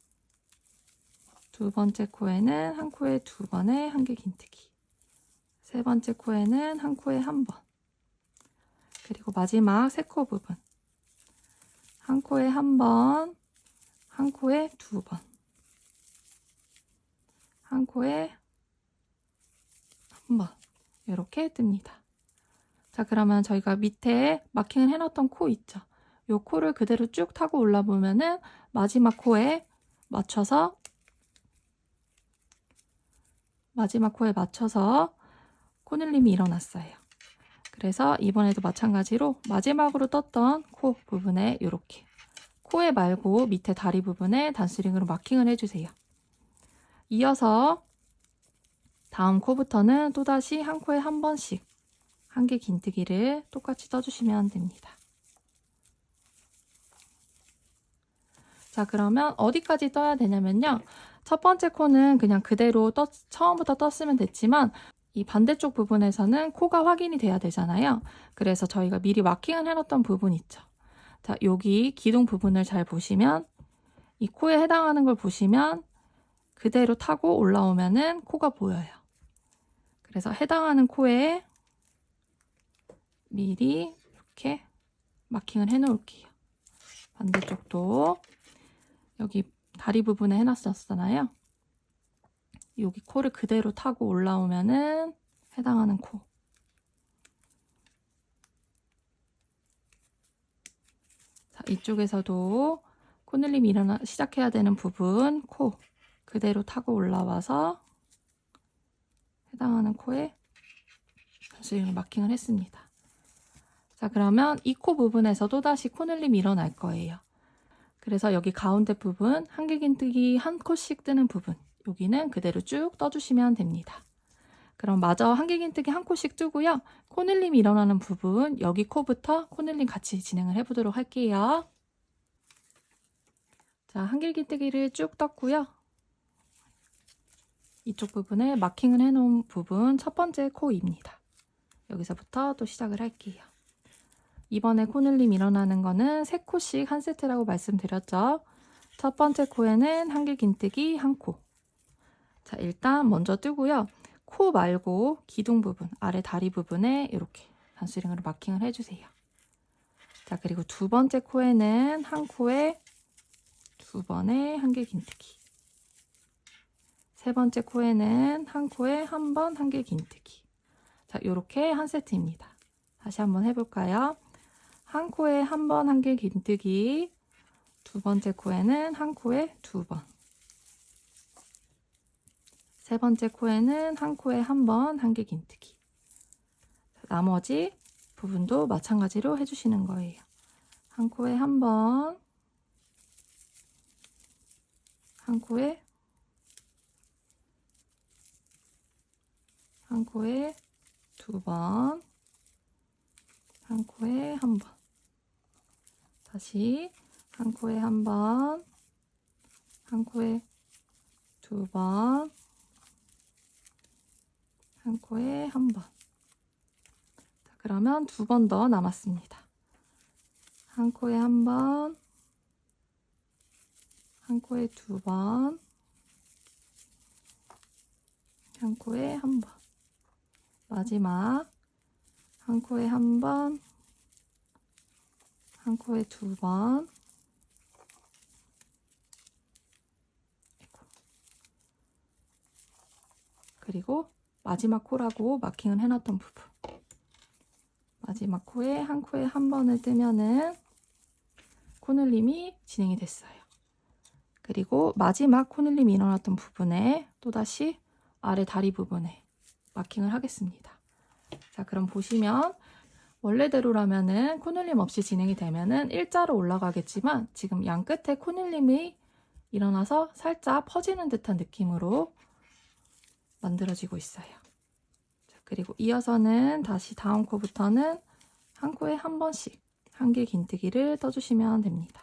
두 번째 코에는 한 코에 두 번의 한길 긴뜨기, 세 번째 코에는 한 코에 한 번, 그리고 마지막 세 코 부분 한 코에 한 번, 한 코에 두 번, 한 코에 한 번, 이렇게 뜹니다. 자, 그러면 저희가 밑에 마킹을 해놨던 코 있죠? 이 코를 그대로 쭉 타고 올라보면은 마지막 코에 맞춰서 코늘림이 일어났어요. 그래서 이번에도 마찬가지로 마지막으로 떴던 코 부분에 이렇게 코에 말고 밑에 다리 부분에 단스링으로 마킹을 해주세요. 이어서 다음 코부터는 또다시 한 코에 한 번씩 한길 긴뜨기를 똑같이 떠주시면 됩니다. 자, 그러면 어디까지 떠야 되냐면요. 첫 번째 코는 그냥 그대로 처음부터 떴으면 됐지만 이 반대쪽 부분에서는 코가 확인이 돼야 되잖아요. 그래서 저희가 미리 마킹을 해놨던 부분 있죠. 자, 여기 기둥 부분을 잘 보시면 이 코에 해당하는 걸 보시면 그대로 타고 올라오면은 코가 보여요. 그래서 해당하는 코에 미리 이렇게 마킹을 해 놓을게요. 반대쪽도 여기 다리 부분에 해놨었잖아요. 여기 코를 그대로 타고 올라오면은 해당하는 코. 자, 이쪽에서도 코늘림이 시작해야 되는 부분, 코 그대로 타고 올라와서 해당하는 코에 단스링을 마킹을 했습니다. 자, 그러면 이 코 부분에서도 다시 코늘림이 일어날 거예요. 그래서 여기 가운데 부분 한길 긴뜨기 한 코씩 뜨는 부분, 여기는 그대로 쭉 떠주시면 됩니다. 그럼 마저 한길 긴뜨기 한 코씩 뜨고요. 코늘림이 일어나는 부분, 여기 코부터 코늘림 같이 진행을 해보도록 할게요. 자, 한길 긴뜨기를 쭉 떴고요. 이쪽 부분에 마킹을 해놓은 부분 첫 번째 코입니다. 여기서부터 또 시작을 할게요. 이번에 코늘림 일어나는 거는 3코씩 한 세트라고 말씀드렸죠. 첫 번째 코에는 한길 긴뜨기 한 코. 자, 일단 먼저 뜨고요. 코 말고 기둥 부분, 아래 다리 부분에 이렇게 단스링으로 마킹을 해주세요. 자, 그리고 두 번째 코에는 한 코에 두 번의 한길 긴뜨기. 세 번째 코에는 한 코에 한 번 한길 긴뜨기. 자, 이렇게 한 세트입니다. 다시 한번 해볼까요? 한 코에 한 번 한길 긴뜨기, 두 번째 코에는 한 코에 두 번, 세 번째 코에는 한 코에 한 번 한길 긴뜨기. 나머지 부분도 마찬가지로 해주시는 거예요. 한 코에 한 번, 한 코에 두 번, 한 코에 한 번. 다시 한 코에 한 번, 한 코에 두 번, 한 코에 한 번. 자, 그러면 두 번 더 남았습니다. 한 코에 한 번, 한 코에 두 번, 한 코에 한 번. 마지막 한 코에 한 번, 한 코에 두 번, 그리고 마지막 코라고 마킹을 해놨던 부분. 마지막 코에 한 코에 한 번을 뜨면은 코늘림이 진행이 됐어요. 그리고 마지막 코늘림이 일어났던 부분에 또다시 아래 다리 부분에 마킹을 하겠습니다. 자, 그럼 보시면 원래대로라면은 코늘림 없이 진행이 되면은 일자로 올라가겠지만 지금 양 끝에 코늘림이 일어나서 살짝 퍼지는 듯한 느낌으로 만들어지고 있어요. 자, 그리고 이어서는 다시 다음 코부터는 한 코에 한 번씩 한길 긴뜨기를 떠주시면 됩니다.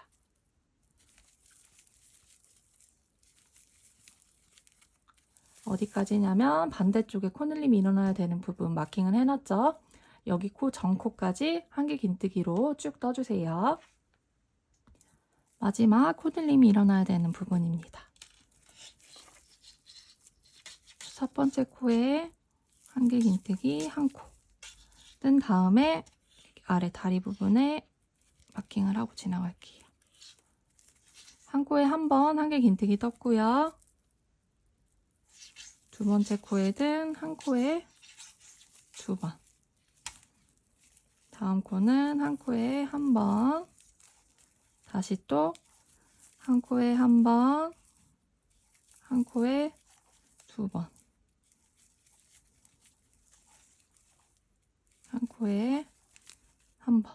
어디까지냐면 반대쪽에 코늘림이 일어나야 되는 부분 마킹을 해놨죠. 여기 코 전코까지 한길 긴뜨기로 쭉 떠주세요. 마지막 코늘림이 일어나야 되는 부분입니다. 첫 번째 코에 한길 긴뜨기 한 코 뜬 다음에 아래 다리 부분에 마킹을 하고 지나갈게요. 한 코에 한 번 한길 긴뜨기 떴고요. 두 번째 코에는 한 코에 두 번. 다음 코는 한 코에 한 번. 다시 또 한 코에 한 번. 한 코에 두 번. 한 코에 한 번.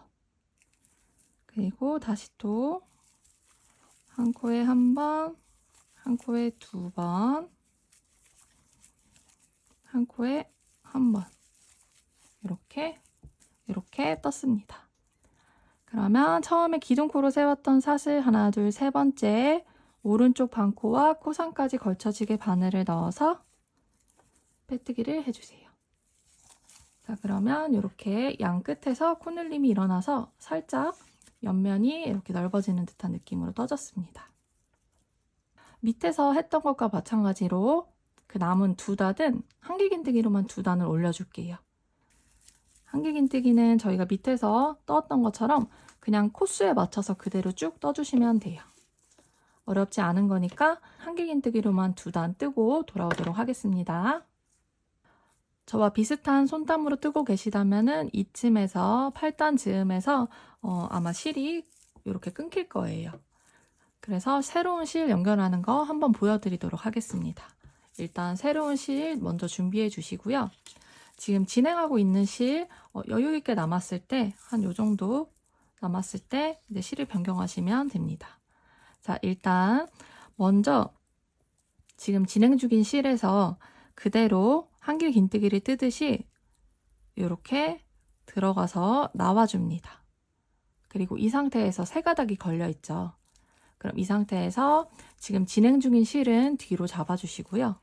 그리고 다시 또 한 코에 한 번. 한 코에 두 번. 한 코에 한 번. 이렇게 떴습니다. 그러면 처음에 기둥코로 세웠던 사슬 하나, 둘, 세 번째 오른쪽 반코와 코상까지 걸쳐지게 바늘을 넣어서 빼뜨기를 해주세요. 자, 그러면 이렇게 양 끝에서 코늘림이 일어나서 살짝 옆면이 이렇게 넓어지는 듯한 느낌으로 떠졌습니다. 밑에서 했던 것과 마찬가지로 그 남은 두 단은 한길긴뜨기로만 두 단을 올려줄게요. 한길긴뜨기는 저희가 밑에서 떴던 것처럼 그냥 코수에 맞춰서 그대로 쭉 떠주시면 돼요. 어렵지 않은 거니까 한길긴뜨기로만 두 단 뜨고 돌아오도록 하겠습니다. 저와 비슷한 손땀으로 뜨고 계시다면은 이쯤에서 8단 즈음에서 아마 실이 이렇게 끊길 거예요. 그래서 새로운 실 연결하는 거 한번 보여드리도록 하겠습니다. 일단 새로운 실 먼저 준비해 주시고요. 지금 진행하고 있는 실 여유 있게 남았을 때 한 요 정도 남았을 때 이제 실을 변경하시면 됩니다. 자, 일단 먼저 지금 진행 중인 실에서 그대로 한길 긴뜨기를 뜨듯이 이렇게 들어가서 나와줍니다. 그리고 이 상태에서 세 가닥이 걸려 있죠. 그럼 이 상태에서 지금 진행 중인 실은 뒤로 잡아주시고요.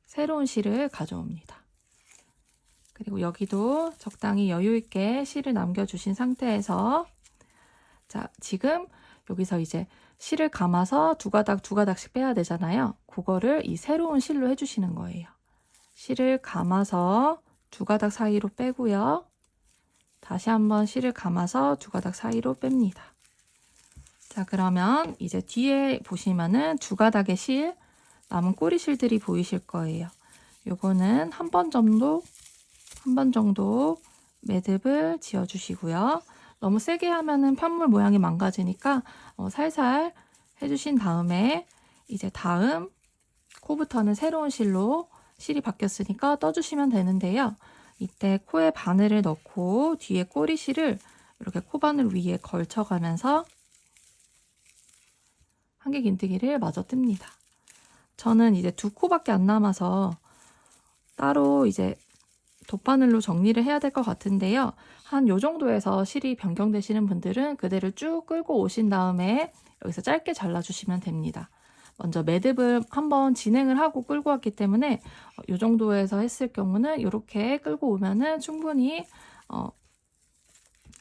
새로운 실을 가져옵니다. 그리고 여기도 적당히 여유 있게 실을 남겨주신 상태에서 자, 지금 여기서 이제 실을 감아서 두 가닥씩 빼야 되잖아요. 그거를 이 새로운 실로 해주시는 거예요. 실을 감아서 두 가닥 사이로 빼고요. 다시 한번 실을 감아서 두 가닥 사이로 뺍니다. 자, 그러면 이제 뒤에 보시면은 두 가닥의 실, 남은 꼬리 실들이 보이실 거예요. 요거는 한 번 정도 매듭을 지어주시고요. 너무 세게 하면은 편물 모양이 망가지니까 살살 해주신 다음에 이제 다음 코부터는 새로운 실로 실이 바뀌었으니까 떠주시면 되는데요. 이때 코에 바늘을 넣고 뒤에 꼬리 실을 이렇게 코바늘 위에 걸쳐가면서 한길 긴뜨기를 마저 뜹니다. 저는 이제 두 코밖에 안 남아서 따로 이제 돗바늘로 정리를 해야 될 것 같은데요. 한 요 정도에서 실이 변경되시는 분들은 그대로 쭉 끌고 오신 다음에 여기서 짧게 잘라주시면 됩니다. 먼저 매듭을 한번 진행을 하고 끌고 왔기 때문에 요 정도에서 했을 경우는 이렇게 끌고 오면은 충분히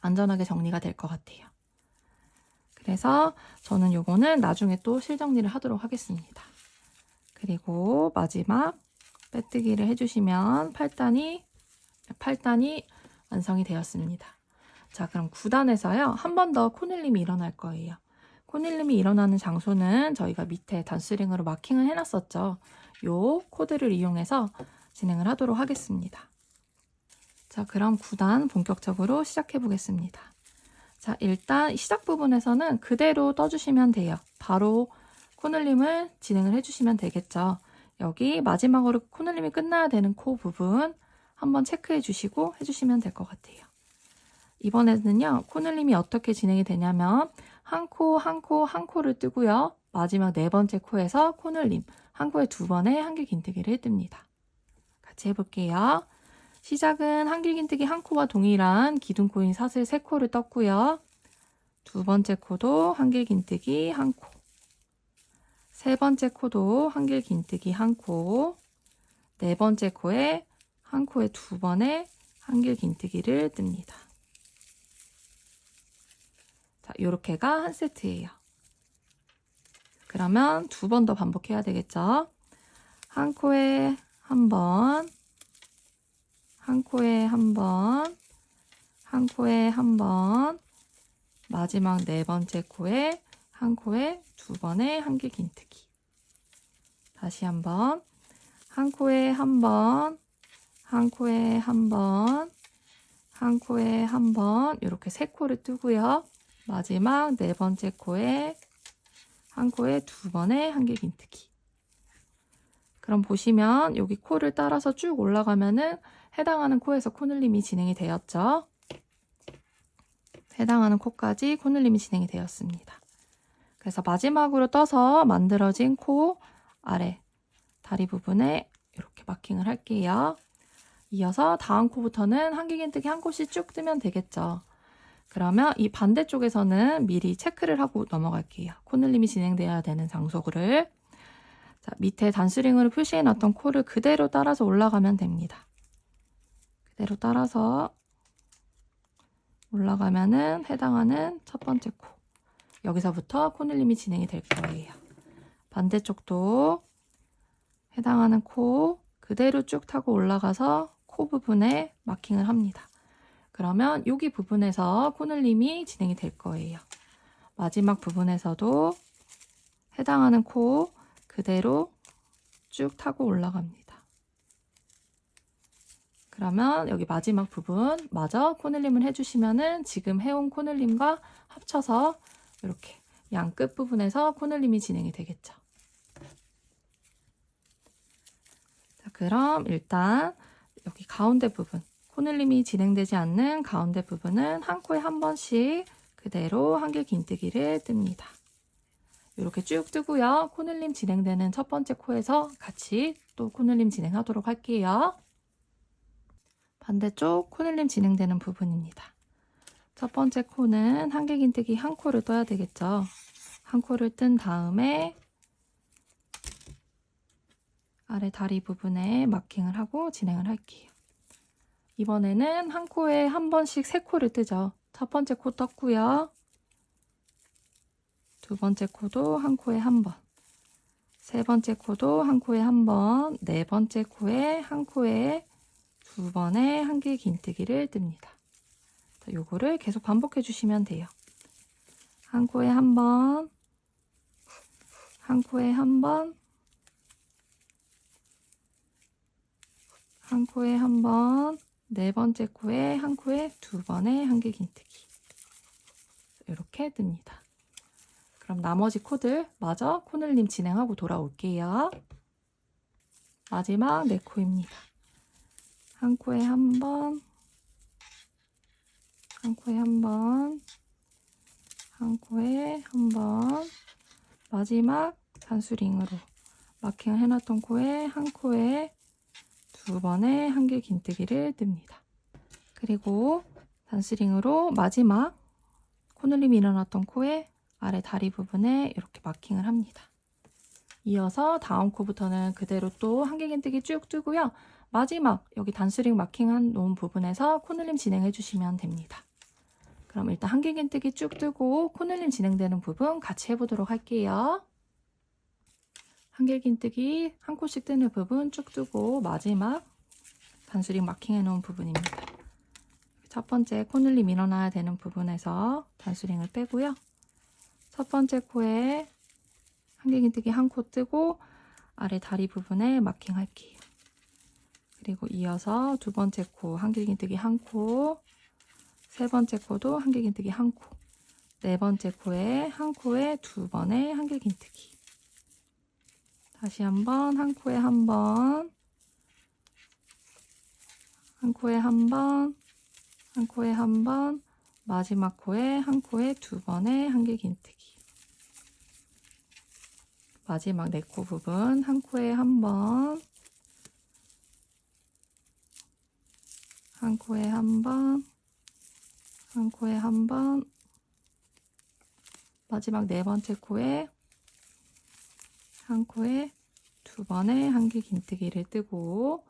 안전하게 정리가 될 것 같아요. 그래서 저는 요거는 나중에 또 실 정리를 하도록 하겠습니다. 그리고 마지막 빼뜨기를 해주시면 8단이 완성이 되었습니다. 자, 그럼 9단에서요. 한 번 더 코늘림이 일어날 거예요. 코늘림이 일어나는 장소는 저희가 밑에 단스링으로 마킹을 해놨었죠. 요 코드를 이용해서 진행을 하도록 하겠습니다. 자, 그럼 9단 본격적으로 시작해 보겠습니다. 자, 일단 시작 부분에서는 그대로 떠주시면 돼요. 바로 코늘림을 진행을 해주시면 되겠죠. 여기 마지막으로 코늘림이 끝나야 되는 코 부분 한번 체크해 주시고 해주시면 될 것 같아요. 이번에는요, 코늘림이 어떻게 진행이 되냐면 한 코, 한 코, 한 코를 뜨고요. 마지막 네 번째 코에서 코늘림 한 코에 2번의 한길긴뜨기를 뜹니다. 같이 해볼게요. 시작은 한길긴뜨기 한 코와 동일한 기둥코인 사슬 3코를 떴고요. 2번째 코도 한길긴뜨기 한 코, 3번째 코도 한길긴뜨기 한 코, 4번째 코에 한 코에 2번의 한길긴뜨기를 뜹니다. 자, 요렇게가 한 세트예요. 그러면 2번 더 반복해야 되겠죠? 한 코에 한 번, 한 코에 한 번, 한 코에 한 번, 마지막 4번째 코에 한 코에 2번의 한길긴뜨기. 다시 한번 한 코에 한 번, 한 코에 한 번, 한 코에 한 번, 이렇게 3코를 뜨고요. 마지막 4번째 코에 한 코에 2번의 한길긴뜨기. 그럼 보시면 여기 코를 따라서 쭉 올라가면은 해당하는 코에서 코늘림이 진행이 되었죠. 해당하는 코까지 코늘림이 진행이 되었습니다. 그래서 마지막으로 떠서 만들어진 코 아래 다리 부분에 이렇게 마킹을 할게요. 이어서 다음 코부터는 한길긴뜨기 한 코씩 쭉 뜨면 되겠죠. 그러면 이 반대쪽에서는 미리 체크를 하고 넘어갈게요. 코늘림이 진행돼야 되는 장소를. 자, 밑에 단수링으로 표시해 놨던 코를 그대로 따라서 올라가면 됩니다. 그대로 따라서 올라가면은 해당하는 첫 번째 코. 여기서부터 코늘림이 진행이 될 거예요. 반대쪽도 해당하는 코 그대로 쭉 타고 올라가서 코 부분에 마킹을 합니다. 그러면 여기 부분에서 코늘림이 진행이 될 거예요. 마지막 부분에서도 해당하는 코 그대로 쭉 타고 올라갑니다. 그러면 여기 마지막 부분 마저 코늘림을 해주시면은 지금 해온 코늘림과 합쳐서 이렇게 양 끝 부분에서 코늘림이 진행이 되겠죠. 자, 그럼 일단 여기 가운데 부분 코늘림이 진행되지 않는 가운데 부분은 한 코에 한 번씩 그대로 한길긴뜨기를 뜹니다. 이렇게 쭉 뜨고요. 코늘림 진행되는 첫 번째 코에서 같이 또 코늘림 진행하도록 할게요. 반대쪽 코늘림 진행되는 부분입니다. 첫 번째 코는 한길긴뜨기 한 코를 떠야 되겠죠. 한 코를 뜬 다음에 아래 다리 부분에 마킹을 하고 진행을 할게요. 이번에는 한 코에 한 번씩 3코를 뜨죠. 첫 번째 코 떴고요. 두 번째 코도 한 코에 한 번, 세 번째 코도 한 코에 한 번, 네 번째 코에 한 코에 2번의 한길긴뜨기를 뜹니다. 자, 요거를 계속 반복해 주시면 돼요. 한 코에 한 번, 한 코에 한 번, 한 코에 한 번, 네 번째 코에 한 코에 2번의 한길긴뜨기. 이렇게 뜹니다. 그럼 나머지 코들 마저 코늘림 진행하고 돌아올게요. 마지막 4코입니다. 한 코에 한 번, 한 코에 한 번, 한 코에 한 번, 마지막 단수링으로 마킹을 해놨던 코에 한 코에 2번의 한길긴뜨기를 뜹니다. 그리고 단수링으로 마지막 코늘림이 일어났던 코에 아래 다리 부분에 이렇게 마킹을 합니다. 이어서 다음 코부터는 그대로 또 한길긴뜨기 쭉 뜨고요. 마지막 여기 단수링 마킹한 놓은 부분에서 코늘림 진행해 주시면 됩니다. 그럼 일단 한길긴뜨기 쭉 뜨고 코늘림 진행되는 부분 같이 해보도록 할게요. 한길긴뜨기 한 코씩 뜨는 부분 쭉 뜨고 마지막 단수링 마킹해 놓은 부분입니다. 첫 번째 코늘림 일어나야 되는 부분에서 단수링을 빼고요. 첫 번째 코에 한길긴뜨기 한 코 뜨고 아래 다리 부분에 마킹 할게요. 그리고 이어서 두 번째 코 한길긴뜨기 한 코, 세 번째 코도 한길긴뜨기 한 코, 네 번째 코에 한 코에 2번의 한길긴뜨기. 다시 한번 한 코에 한 번, 한 코에 한 번, 한 코에 한 번, 마지막 코에 한 코에 두 번의 한길 긴뜨기. 마지막 네 코 부분 한 코에 한 번, 한 코에 한 번, 한 코에 한 번, 마지막 네 번째 코에 한 코에 두 번의 한길 긴뜨기를 뜨고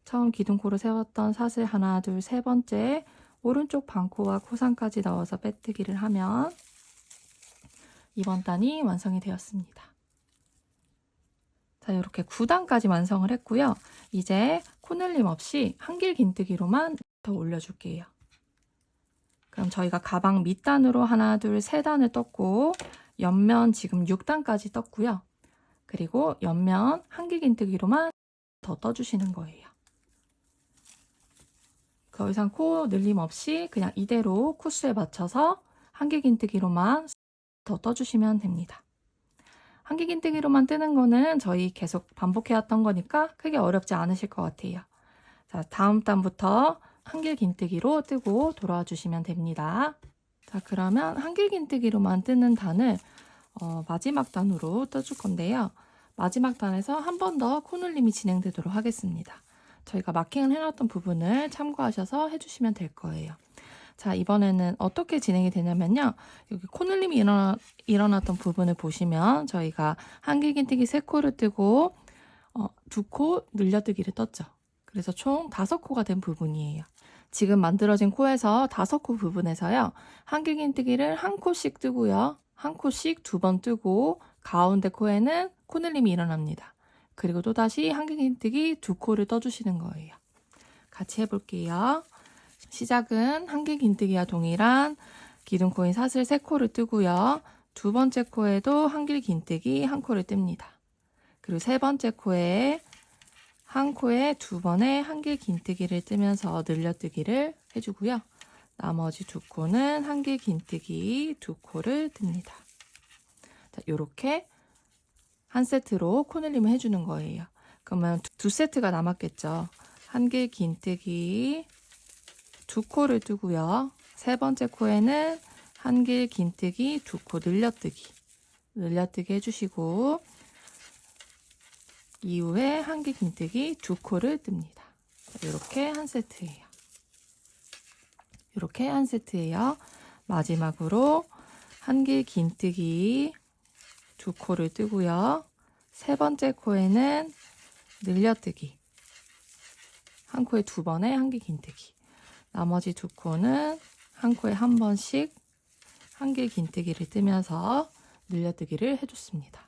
처음 기둥코로 세웠던 사슬 하나, 둘, 세 번째 오른쪽 반코와 코상까지 넣어서 빼뜨기를 하면 이번 단이 완성이 되었습니다. 자, 이렇게 9단까지 완성을 했고요. 이제 코늘림 없이 한길 긴뜨기로만 더 올려줄게요. 그럼 저희가 가방 밑단으로 하나, 둘, 세 단을 떴고 옆면 지금 6단까지 떴고요. 그리고 옆면 한길 긴뜨기로만 더 떠주시는 거예요. 더 이상 코 늘림 없이 그냥 이대로 코수에 맞춰서 한길 긴뜨기로만 더 떠주시면 됩니다. 한길 긴뜨기로만 뜨는 거는 저희 계속 반복해왔던 거니까 크게 어렵지 않으실 것 같아요. 자, 다음 단부터 한길 긴뜨기로 뜨고 돌아와 주시면 됩니다. 자, 그러면 한길 긴뜨기로만 뜨는 단을 마지막 단으로 떠줄 건데요. 마지막 단에서 한 번 더 코늘림이 진행되도록 하겠습니다. 저희가 마킹을 해놨던 부분을 참고하셔서 해주시면 될 거예요. 자, 이번에는 어떻게 진행이 되냐면요. 여기 코늘림이 일어났던 부분을 보시면 저희가 한길 긴뜨기 3코를 뜨고 2코 늘려뜨기를 떴죠. 그래서 총 5코가 된 부분이에요. 지금 만들어진 코에서 5코 부분에서요. 한길 긴뜨기를 한 코씩 뜨고요. 한 코씩 2번 뜨고 가운데 코에는 코늘림이 일어납니다. 그리고 또다시 한길 긴뜨기 2코를 떠주시는 거예요. 같이 해볼게요. 시작은 한길 긴뜨기와 동일한 기둥코인 사슬 3코를 뜨고요. 두 번째 코에도 한길 긴뜨기 1코를 뜹니다. 그리고 세 번째 코에 한 코에 2번의 한길 긴뜨기를 뜨면서 늘려뜨기를 해주고요. 나머지 2코는 한길 긴뜨기 2코를 뜹니다. 자, 요렇게 한 세트로 코늘림을 해주는 거예요. 그러면 두 세트가 남았겠죠. 한길 긴뜨기 2코를 뜨고요. 세 번째 코에는 한길 긴뜨기 2코 늘려뜨기 해주시고 이후에 한길 긴뜨기 2코를 뜹니다. 이렇게 한 세트예요. 이렇게 한 세트예요. 마지막으로 한길 긴뜨기 2코를 뜨고요. 세 번째 코에는 늘려뜨기 한 코에 2번의 한길 긴뜨기 나머지 2코는 한 코에 한 번씩 한길 긴뜨기를 뜨면서 늘려뜨기를 해줬습니다.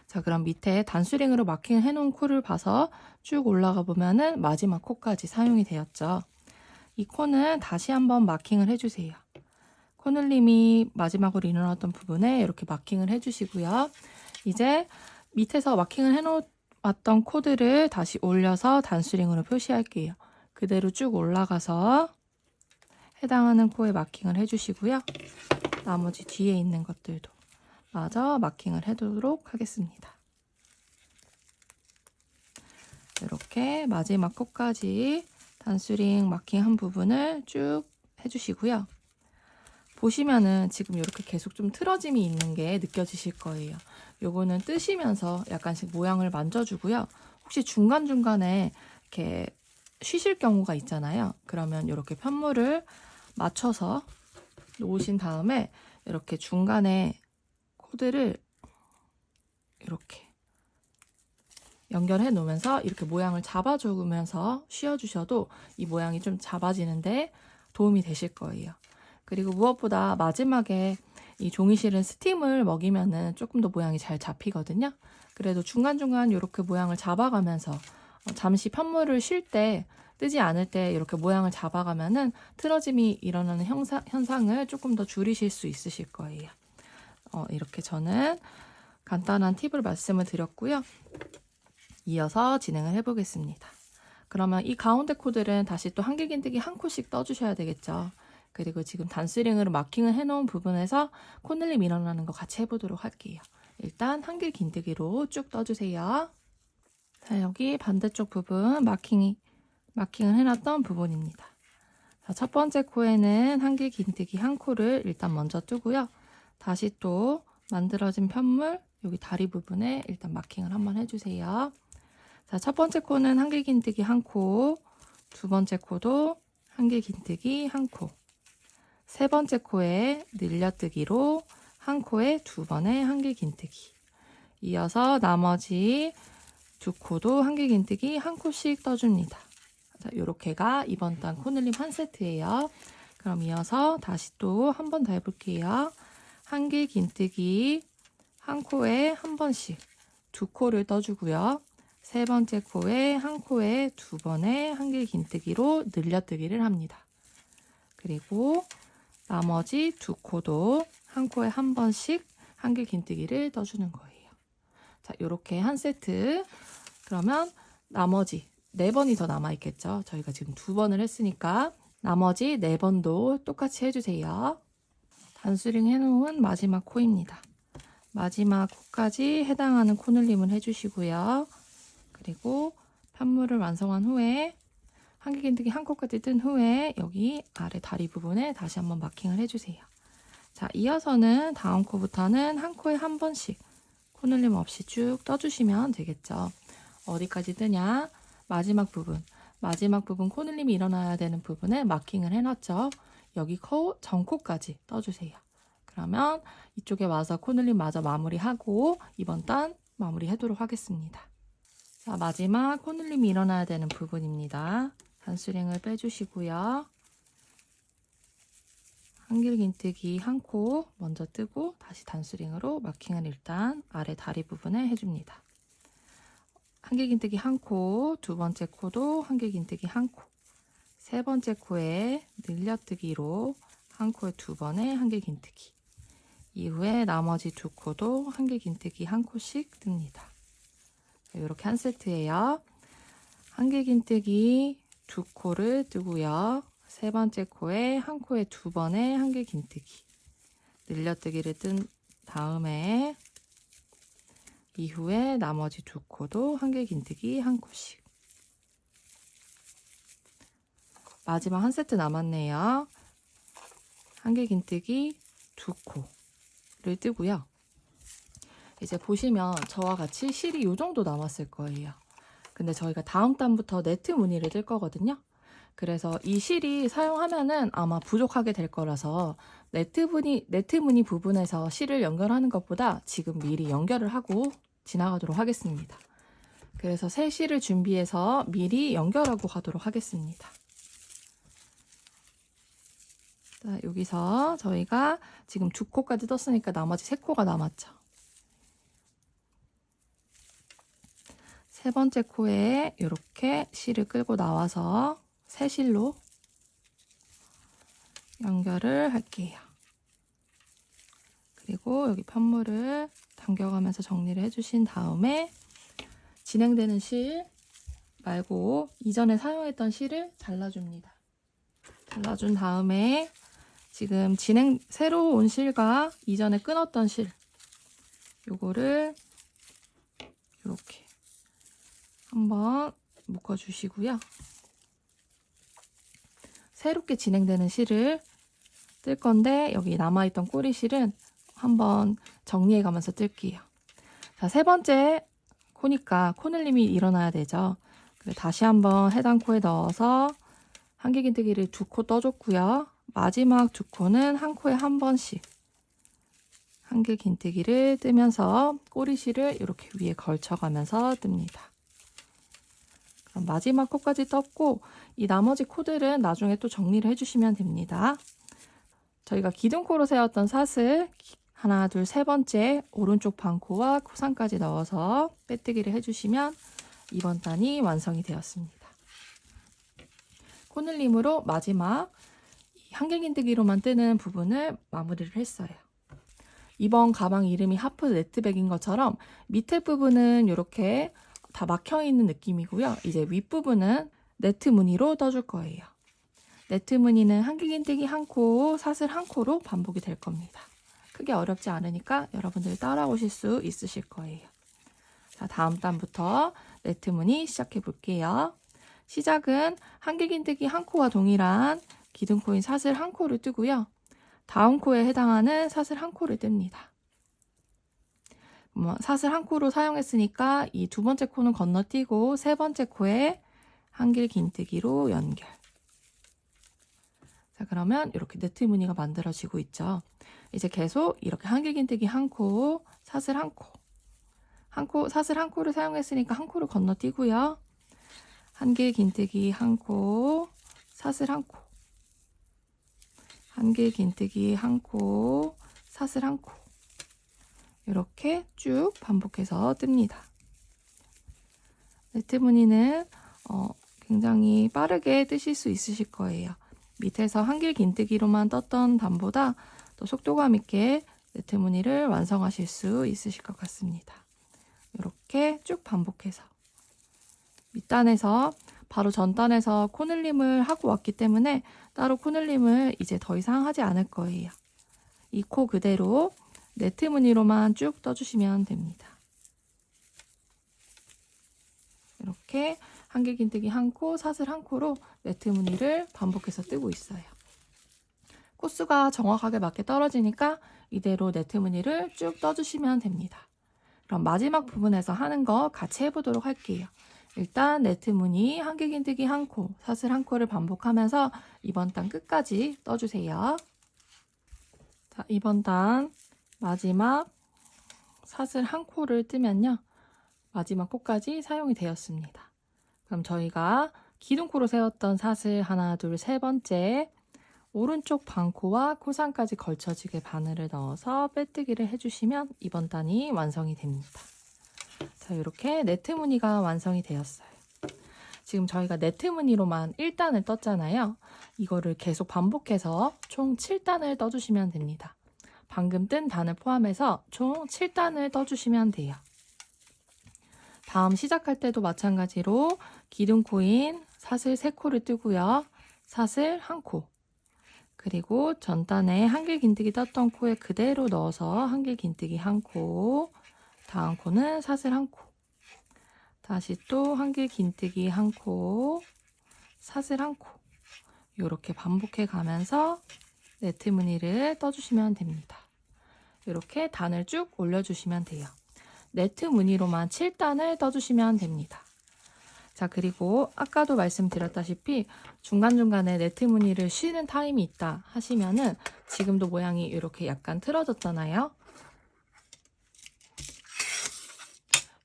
자, 그럼 밑에 단수링으로 마킹을 해놓은 코를 봐서 쭉 올라가 보면은 마지막 코까지 사용이 되었죠. 이 코는 다시 한번 마킹을 해주세요. 코늘림이 마지막으로 일어났던 부분에 이렇게 마킹을 해주시고요. 이제 밑에서 마킹을 해놓았던 코드를 다시 올려서 단수링으로 표시할게요. 그대로 쭉 올라가서 해당하는 코에 마킹을 해주시고요. 나머지 뒤에 있는 것들도 마저 마킹을 해두도록 하겠습니다. 이렇게 마지막 코까지 단수링 마킹한 부분을 쭉 해주시고요. 보시면은 지금 이렇게 계속 좀 틀어짐이 있는 게 느껴지실 거예요. 요거는 뜨시면서 약간씩 모양을 만져주고요. 혹시 중간중간에 이렇게 쉬실 경우가 있잖아요. 그러면 이렇게 편물을 맞춰서 놓으신 다음에 이렇게 중간에 코드를 이렇게 연결해 놓으면서 이렇게 모양을 잡아주면서 쉬어주셔도 이 모양이 좀 잡아지는데 도움이 되실 거예요. 그리고 무엇보다 마지막에 이 종이실은 스팀을 먹이면은 조금 더 모양이 잘 잡히거든요. 그래도 중간중간 이렇게 모양을 잡아가면서 잠시 편물을 쉴 때 뜨지 않을 때 이렇게 모양을 잡아가면은 틀어짐이 일어나는 현상을 조금 더 줄이실 수 있으실 거예요. 이렇게 저는 간단한 팁을 말씀을 드렸고요. 이어서 진행을 해보겠습니다. 그러면 이 가운데 코들은 다시 또 한길 긴뜨기 한 코씩 떠주셔야 되겠죠. 그리고 지금 단스링으로 마킹을 해놓은 부분에서 코늘림 일어나는 거 같이 해보도록 할게요. 일단 한길 긴뜨기로 쭉 떠주세요. 자, 여기 반대쪽 부분 마킹을 해놨던 부분입니다. 자, 첫 번째 코에는 한길 긴뜨기 한 코를 일단 먼저 뜨고요. 다시 또 만들어진 편물 여기 다리 부분에 일단 마킹을 한번 해주세요. 자, 첫 번째 코는 한길 긴뜨기 한 코, 두 번째 코도 한길 긴뜨기 한 코, 세 번째 코에 늘려뜨기로 한 코에 두 번의 한길 긴뜨기. 이어서 나머지 두 코도 한길 긴뜨기 한 코씩 떠줍니다. 자, 요렇게가 이번 단 코늘림 한 세트예요. 그럼 이어서 다시 또 한 번 더 해볼게요. 한길 긴뜨기 한 코에 한 번씩 두 코를 떠주고요. 세 번째 코에 한 코에 두 번의 한길 긴뜨기로 늘려뜨기를 합니다. 그리고 나머지 두 코도 한 코에 한 번씩 한길 긴뜨기를 떠주는 거예요. 자, 요렇게 한 세트. 그러면 나머지 4번이 더 남아있겠죠. 저희가 지금 2번을 했으니까 나머지 4번도 똑같이 해주세요. 단수링 해놓은 마지막 코입니다. 마지막 코까지 해당하는 코늘림을 해주시고요. 그리고 편물을 완성한 후에 한길 긴뜨기 한 코까지 뜬 후에 여기 아래 다리 부분에 다시 한번 마킹을 해주세요. 자, 이어서는 다음 코부터는 한 코에 한 번씩 코늘림 없이 쭉 떠주시면 되겠죠. 어디까지 뜨냐? 마지막 부분 코늘림이 일어나야 되는 부분에 마킹을 해놨죠. 여기 전코까지 떠주세요. 그러면 이쪽에 와서 코늘림 마저 마무리하고 이번 단 마무리하도록 하겠습니다. 자, 마지막 코늘림이 일어나야 되는 부분입니다. 단수링을 빼주시고요. 한길 긴뜨기 한 코 먼저 뜨고 다시 단수링으로 마킹을 일단 아래 다리 부분에 해줍니다. 한길 긴뜨기 한 코, 두 번째 코도 한길 긴뜨기 한 코, 세 번째 코에 늘려뜨기로 한 코에 두 번의 한길 긴뜨기. 이후에 나머지 두 코도 한길 긴뜨기 한 코씩 뜹니다. 이렇게 한 세트예요. 한길 긴뜨기 두 코를 뜨고요. 세 번째 코에 한 코에 두 번의 한길 긴뜨기. 늘려뜨기를 뜬 다음에 이후에 나머지 두 코도 한길 긴뜨기 한 코씩. 마지막 한 세트 남았네요. 한길 긴뜨기 두 코를 뜨고요. 이제 보시면 저와 같이 실이 이 정도 남았을 거예요. 근데 저희가 다음 단부터 네트 무늬를 뜰 거거든요. 그래서 이 실이 사용하면은 아마 부족하게 될 거라서 네트 무늬 부분에서 실을 연결하는 것보다 지금 미리 연결을 하고 지나가도록 하겠습니다. 그래서 새 실을 준비해서 미리 연결하고 가도록 하겠습니다. 자, 여기서 저희가 지금 두 코까지 떴으니까 나머지 세 코가 남았죠. 세 번째 코에 이렇게 실을 끌고 나와서 새 실로 연결을 할게요. 그리고 여기 편물을 당겨가면서 정리를 해주신 다음에 진행되는 실 말고 이전에 사용했던 실을 잘라줍니다. 잘라준 다음에 지금 새로 온 실과 이전에 끊었던 실 요거를 이렇게 한번 묶어주시고요. 새롭게 진행되는 실을 뜰 건데 여기 남아있던 꼬리 실은 한번 정리해가면서 뜰게요. 자, 세 번째 코니까 코늘림이 일어나야 되죠. 그래서 다시 한번 해당 코에 넣어서 한길 긴뜨기를 두 코 떠줬고요. 마지막 두 코는 한 코에 한 번씩 한길 긴뜨기를 뜨면서 꼬리실을 이렇게 위에 걸쳐가면서 뜹니다. 그럼 마지막 코까지 떴고 이 나머지 코들은 나중에 또 정리를 해주시면 됩니다. 저희가 기둥코로 세웠던 사슬 하나, 둘, 세 번째 오른쪽 반코와 코상까지 넣어서 빼뜨기를 해주시면 이번 단이 완성이 되었습니다. 코늘림으로 마지막 한길 긴뜨기로만 뜨는 부분을 마무리를 했어요. 이번 가방 이름이 하프 네트백인 것처럼 밑에 부분은 이렇게 다 막혀있는 느낌이고요. 이제 윗부분은 네트 무늬로 떠줄 거예요. 네트 무늬는 한길 긴뜨기 한 코, 사슬 한 코로 반복이 될 겁니다. 크게 어렵지 않으니까 여러분들 따라오실 수 있으실 거예요. 자, 다음 단부터 네트 무늬 시작해 볼게요. 시작은 한길긴뜨기 한 코와 동일한 기둥코인 사슬 한 코를 뜨고요. 다음 코에 해당하는 사슬 한 코를 뜹니다. 사슬 한 코로 사용했으니까 이 두 번째 코는 건너뛰고 세 번째 코에 한길긴뜨기로 연결. 자, 그러면 이렇게 네트 무늬가 만들어지고 있죠. 이제 계속 이렇게 한길긴뜨기 한 코, 사슬 한 코, 사슬 한 코를 사용했으니까 한 코를 건너뛰고요. 한길긴뜨기 한 코, 사슬 한 코, 한길긴뜨기 한 코, 사슬 한 코. 이렇게 쭉 반복해서 뜹니다. 네트 무늬는 굉장히 빠르게 뜨실 수 있으실 거예요. 밑에서 한길긴뜨기로만 떴던 단보다 더 속도감 있게 네트 무늬를 완성하실 수 있으실 것 같습니다. 이렇게 쭉 반복해서 밑단에서 바로 전단에서 코늘림을 하고 왔기 때문에 따로 코늘림을 이제 더 이상 하지 않을 거예요. 이 코 그대로 네트 무늬로만 쭉 떠주시면 됩니다. 이렇게 한길긴뜨기 한 코, 사슬 한 코로 네트 무늬를 반복해서 뜨고 있어요. 코수가 정확하게 맞게 떨어지니까 이대로 네트 무늬를 쭉 떠주시면 됩니다. 그럼 마지막 부분에서 하는 거 같이 해보도록 할게요. 일단 네트 무늬 한길긴뜨기 한 코, 사슬 한 코를 반복하면서 이번 단 끝까지 떠주세요. 자, 이번 단 마지막 사슬 한 코를 뜨면요. 마지막 코까지 사용이 되었습니다. 그럼 저희가 기둥코로 세웠던 사슬 하나, 둘, 세 번째 오른쪽 반코와 코상까지 걸쳐지게 바늘을 넣어서 빼뜨기를 해주시면 이번 단이 완성이 됩니다. 자, 이렇게 네트 무늬가 완성이 되었어요. 지금 저희가 네트 무늬로만 1단을 떴잖아요. 이거를 계속 반복해서 총 7단을 떠주시면 됩니다. 방금 뜬 단을 포함해서 총 7단을 떠주시면 돼요. 다음 시작할 때도 마찬가지로 기둥코인 사슬 3코를 뜨고요. 사슬 1코, 그리고 전단에 한길긴뜨기 떴던 코에 그대로 넣어서 한길긴뜨기 1코, 다음 코는 사슬 1코, 다시 또 한길긴뜨기 1코, 사슬 1코, 이렇게 반복해 가면서 네트 무늬를 떠주시면 됩니다. 이렇게 단을 쭉 올려주시면 돼요. 네트 무늬로만 7단을 떠주시면 됩니다. 자, 그리고 아까도 말씀드렸다시피 중간중간에 네트 무늬를 쉬는 타임이 있다 하시면은 지금도 모양이 이렇게 약간 틀어졌잖아요.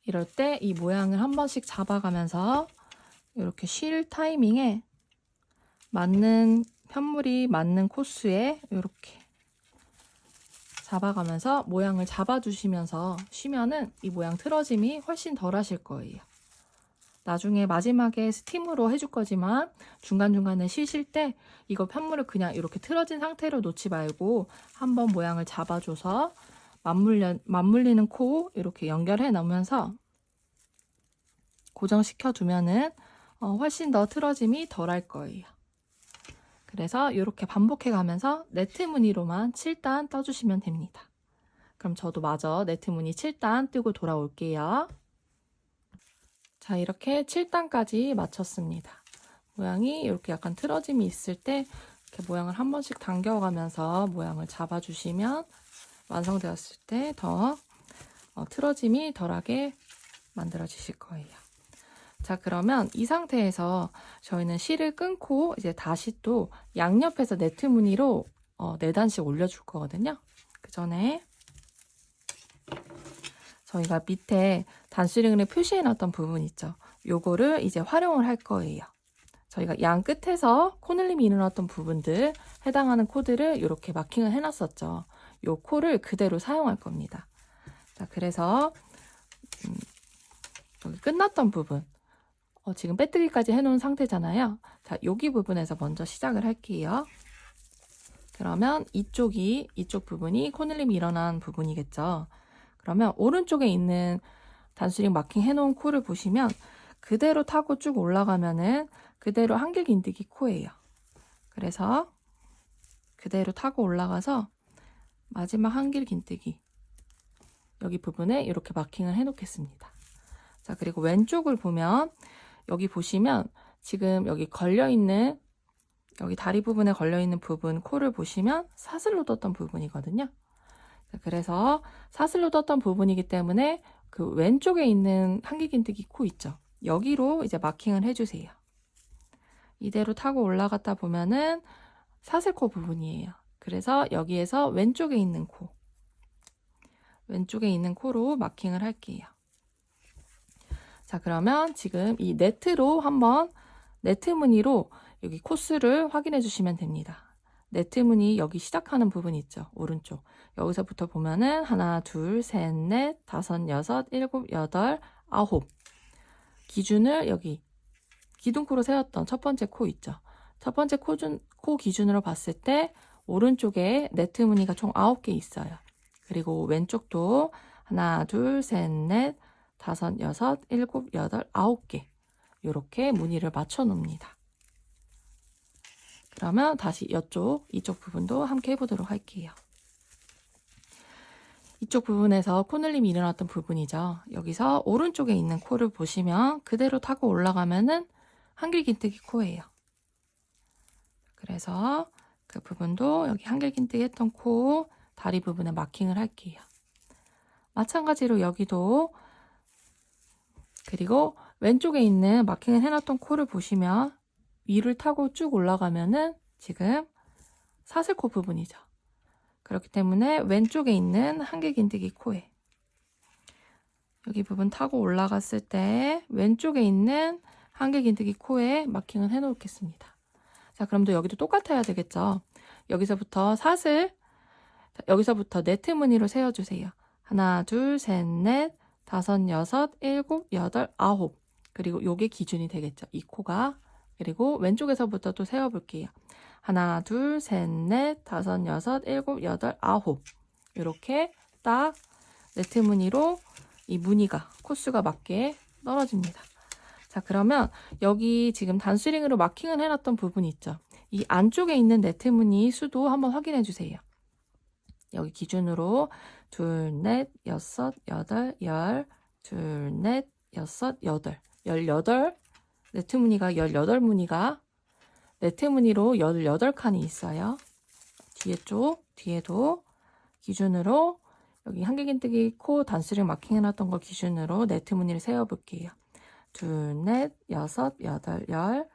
이럴 때 이 모양을 한 번씩 잡아가면서 이렇게 쉴 타이밍에 맞는 편물이 맞는 코스에 이렇게 잡아가면서 모양을 잡아주시면서 쉬면은 이 모양 틀어짐이 훨씬 덜 하실 거예요. 나중에 마지막에 스팀으로 해줄 거지만 중간중간에 쉬실 때 이거 편물을 그냥 이렇게 틀어진 상태로 놓지 말고 한번 모양을 잡아줘서 맞물리는 코 이렇게 연결해 놓으면서 고정시켜 두면은 훨씬 더 틀어짐이 덜 할 거예요. 그래서 이렇게 반복해 가면서 네트 무늬로만 7단 떠주시면 됩니다. 그럼 저도 마저 네트 무늬 7단 뜨고 돌아올게요. 자, 이렇게 7단까지 마쳤습니다. 모양이 이렇게 약간 틀어짐이 있을 때 이렇게 모양을 한 번씩 당겨가면서 모양을 잡아주시면 완성되었을 때 더 틀어짐이 덜하게 만들어지실 거예요. 자, 그러면 이 상태에서 저희는 실을 끊고 이제 다시 또 양옆에서 네트 무늬로 4단씩 올려줄 거거든요. 그 전에 저희가 밑에 단수링을 표시해 놨던 부분 있죠. 요거를 이제 활용을 할 거예요. 저희가 양 끝에서 코늘림이 일어났던 부분들 해당하는 코드를 이렇게 마킹을 해놨었죠. 요 코를 그대로 사용할 겁니다. 자, 그래서 여기 끝났던 부분 지금 빼뜨기까지 해놓은 상태잖아요. 자, 여기 부분에서 먼저 시작을 할게요. 그러면 이쪽 부분이 코늘림이 일어난 부분이겠죠. 그러면 오른쪽에 있는 단수링 마킹 해놓은 코를 보시면 그대로 타고 쭉 올라가면은 그대로 한길긴뜨기 코예요. 그래서 그대로 타고 올라가서 마지막 한길긴뜨기 여기 부분에 이렇게 마킹을 해 놓겠습니다. 자, 그리고 왼쪽을 보면 여기 보시면 지금 여기 걸려있는 여기 다리 부분에 걸려있는 부분 코를 보시면 사슬로 떴던 부분이거든요. 자, 그래서 사슬로 떴던 부분이기 때문에 그 왼쪽에 있는 한길긴뜨기 코 있죠. 여기로 이제 마킹을 해주세요. 이대로 타고 올라갔다 보면은 사슬코 부분이에요. 그래서 여기에서 왼쪽에 있는 코로 마킹을 할게요. 자, 그러면 지금 이 네트로 한번 네트 무늬로 여기 코스를 확인해 주시면 됩니다. 네트 무늬 여기 시작하는 부분 있죠. 오른쪽. 여기서부터 보면은 하나, 둘, 셋, 넷, 다섯, 여섯, 일곱, 여덟, 아홉. 기준을 여기 기둥코로 세웠던 첫 번째 코 있죠. 첫 번째 코 기준으로 봤을 때 오른쪽에 네트 무늬가 총 9개 있어요. 그리고 왼쪽도 하나, 둘, 셋, 넷, 다섯, 여섯, 일곱, 여덟, 9개. 이렇게 무늬를 맞춰 놓습니다. 그러면 다시 이쪽 부분도 함께 해보도록 할게요. 이쪽 부분에서 코늘림이 일어났던 부분이죠. 여기서 오른쪽에 있는 코를 보시면 그대로 타고 올라가면은 한길긴뜨기 코예요. 그래서 그 부분도 여기 한길긴뜨기 했던 코 다리 부분에 마킹을 할게요. 마찬가지로 여기도 그리고 왼쪽에 있는 마킹을 해놨던 코를 보시면 위를 타고 쭉 올라가면은 지금 사슬코 부분이죠. 그렇기 때문에 왼쪽에 있는 한길긴뜨기 코에 여기 부분 타고 올라갔을 때 왼쪽에 있는 한길긴뜨기 코에 마킹을 해 놓겠습니다. 자, 그럼 또 여기도 똑같아야 되겠죠. 여기서부터 여기서부터 네트 무늬로 세워주세요. 하나, 둘, 셋, 넷, 다섯, 여섯, 일곱, 여덟, 아홉. 그리고 요게 기준이 되겠죠. 이 코가. 그리고 왼쪽에서부터 또 세워볼게요. 하나, 둘, 셋, 넷, 다섯, 여섯, 일곱, 여덟, 아홉. 이렇게 딱 네트 무늬로 이 무늬가 코스가 맞게 떨어집니다. 자, 그러면 여기 지금 단수링으로 마킹을 해놨던 부분이 있죠. 이 안쪽에 있는 네트 무늬 수도 한번 확인해 주세요. 여기 기준으로 둘, 넷, 여섯, 여덟, 열, 둘, 넷, 여섯, 여덟, 18 네트 무늬가 18무늬가 네트 무늬로 18칸이 있어요. 뒤에도 기준으로 여기 한길긴뜨기 코 단수링 마킹 해놨던 거 기준으로 네트 무늬를 세워볼게요. 둘, 넷, 여섯, 여덟, 열,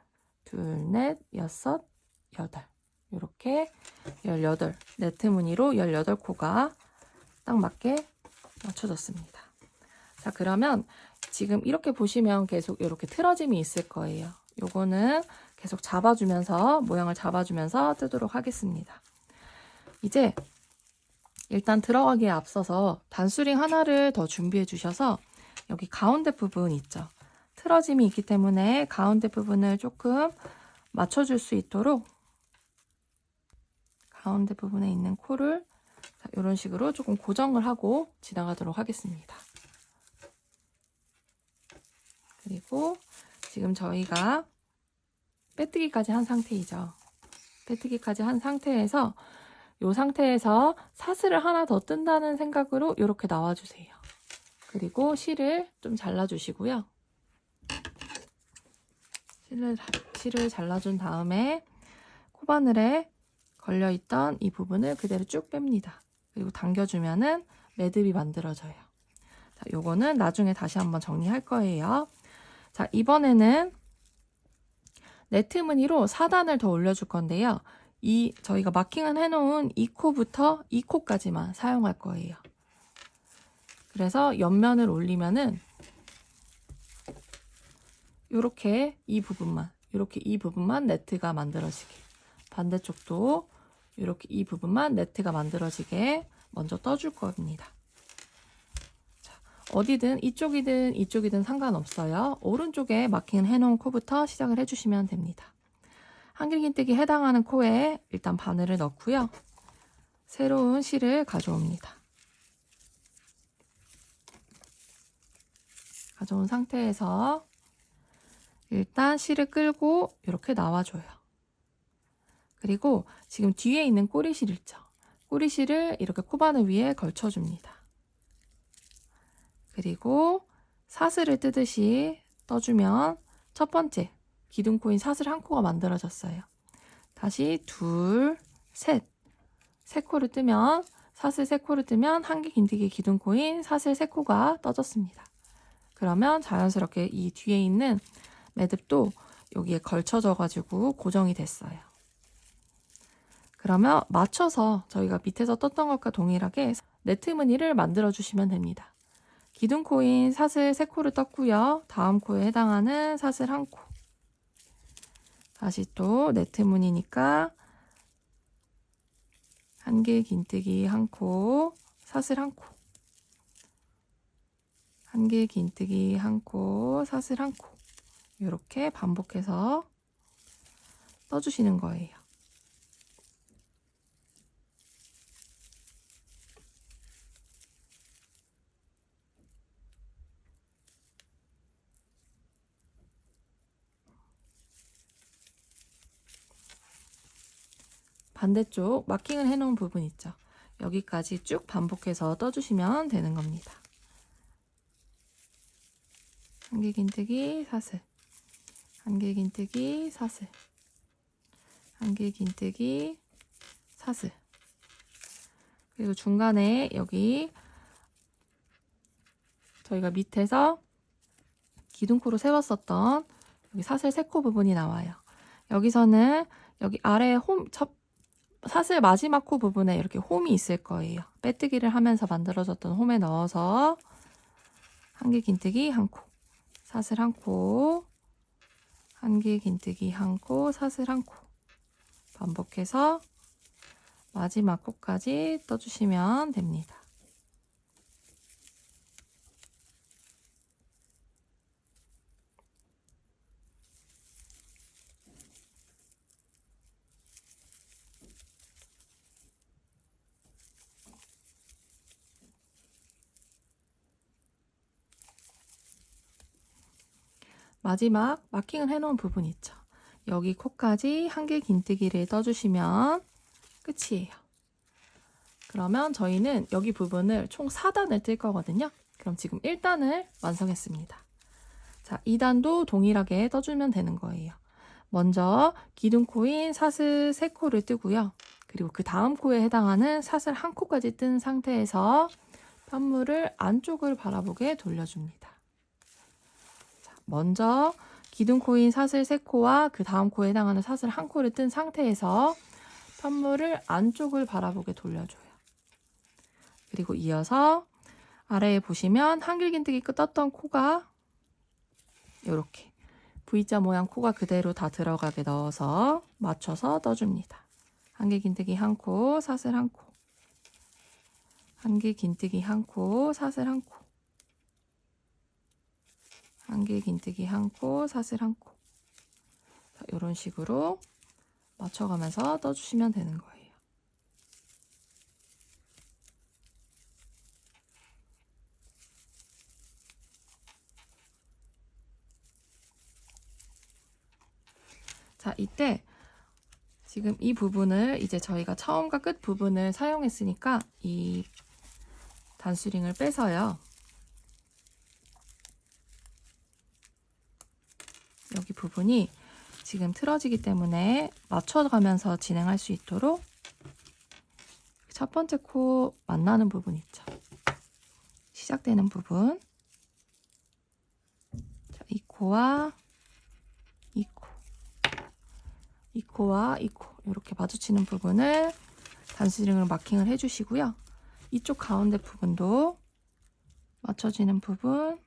둘, 넷, 여섯, 여덟. 이렇게 18 네트 무늬로 18코가 딱 맞게 맞춰졌습니다. 자, 그러면 지금 이렇게 보시면 계속 이렇게 틀어짐이 있을 거예요. 요거는 계속 잡아주면서 모양을 잡아주면서 뜨도록 하겠습니다. 이제 일단 들어가기에 앞서서 단수링 하나를 더 준비해 주셔서 여기 가운데 부분 있죠. 틀어짐이 있기 때문에 가운데 부분을 조금 맞춰줄 수 있도록 가운데 부분에 있는 코를 이런 식으로 조금 고정을 하고 지나가도록 하겠습니다. 그리고 지금 저희가 빼뜨기까지 한 상태이죠. 빼뜨기까지 한 상태에서 이 상태에서 사슬을 하나 더 뜬다는 생각으로 이렇게 나와주세요. 그리고 실을 좀 잘라주시고요. 실을 잘라준 다음에 코바늘에 걸려있던 이 부분을 그대로 쭉 뺍니다. 그리고 당겨주면은 매듭이 만들어져요. 자, 요거는 나중에 다시 한번 정리할 거예요. 자, 이번에는 네트 무늬로 4단을 더 올려줄 건데요. 저희가 마킹을 해놓은 이 코부터 이 코까지만 사용할 거예요. 그래서 옆면을 올리면은 이렇게 이 부분만 네트가 만들어지게, 반대쪽도 이렇게 이 부분만 네트가 만들어지게 먼저 떠줄 겁니다. 자, 어디든 이쪽이든 상관없어요. 오른쪽에 마킹을 해놓은 코부터 시작을 해주시면 됩니다. 한길긴뜨기 해당하는 코에 일단 바늘을 넣고요. 새로운 실을 가져옵니다. 가져온 상태에서 일단 실을 끌고 이렇게 나와줘요. 그리고 지금 뒤에 있는 꼬리실 있죠? 꼬리실을 이렇게 코바늘 위에 걸쳐줍니다. 그리고 사슬을 뜨듯이 떠주면 첫 번째 기둥코인 사슬 한 코가 만들어졌어요. 다시 둘, 셋. 세 코를 뜨면 사슬 세 코를 뜨면 한개 긴뜨기 기둥코인 사슬 세 코가 떠졌습니다. 그러면 자연스럽게 이 뒤에 있는 매듭도 여기에 걸쳐져 가지고 고정이 됐어요. 그러면 맞춰서 저희가 밑에서 떴던 것과 동일하게 네트 무늬를 만들어 주시면 됩니다. 기둥코인 사슬 3코를 떴고요. 다음 코에 해당하는 사슬 1코. 다시 또 네트 무늬니까 한길 긴뜨기 1코, 사슬 1코. 한길 긴뜨기 1코, 사슬 1코. 이렇게 반복해서 떠주시는 거예요. 반대쪽 마킹을 해놓은 부분 있죠. 여기까지 쭉 반복해서 떠주시면 되는 겁니다. 한길 긴뜨기 사슬, 한길 긴뜨기 사슬, 한길 긴뜨기 사슬. 그리고 중간에 여기 저희가 밑에서 기둥코로 세웠었던 여기 사슬 3코 부분이 나와요. 여기서는 여기 아래 사슬 마지막 코 부분에 이렇게 홈이 있을 거예요. 빼뜨기를 하면서 만들어졌던 홈에 넣어서 한길 긴뜨기 1코, 사슬 1코, 한길 긴뜨기 1코, 사슬 1코 반복해서 마지막 코까지 떠주시면 됩니다. 마지막 마킹을 해놓은 부분 있죠. 여기 코까지 한길 긴뜨기를 떠주시면 끝이에요. 그러면 저희는 여기 부분을 총 4단을 뜰 거거든요. 그럼 지금 1단을 완성했습니다. 자, 2단도 동일하게 떠주면 되는 거예요. 먼저 기둥코인 사슬 3코를 뜨고요. 그리고 그 다음 코에 해당하는 사슬 1코까지 뜬 상태에서 편물을 안쪽을 바라보게 돌려줍니다. 자, 먼저 기둥코인 사슬 3코와 그 다음 코에 해당하는 사슬 1코를 뜬 상태에서 편물을 안쪽을 바라보게 돌려줘요. 그리고 이어서 아래에 보시면 한길 긴뜨기 떴던 코가 이렇게 V자 모양 코가 그대로 다 들어가게 넣어서 맞춰서 떠줍니다. 한길 긴뜨기 1코, 사슬 1코, 한길 긴뜨기 1코, 사슬 1코, 한길 긴뜨기 1코, 사슬 1코. 이런 식으로 맞춰가면서 떠주시면 되는 거예요. 자, 이때 지금 이 부분을 이제 저희가 처음과 끝 부분을 사용했으니까 이 단수링을 빼서요. 여기 부분이 지금 틀어지기 때문에 맞춰가면서 진행할 수 있도록 첫 번째 코 만나는 부분 있죠. 시작되는 부분. 자, 이 코와 이 코. 이 코와 이 코. 이렇게 마주치는 부분을 단수링으로 마킹을 해주시고요. 이쪽 가운데 부분도 맞춰지는 부분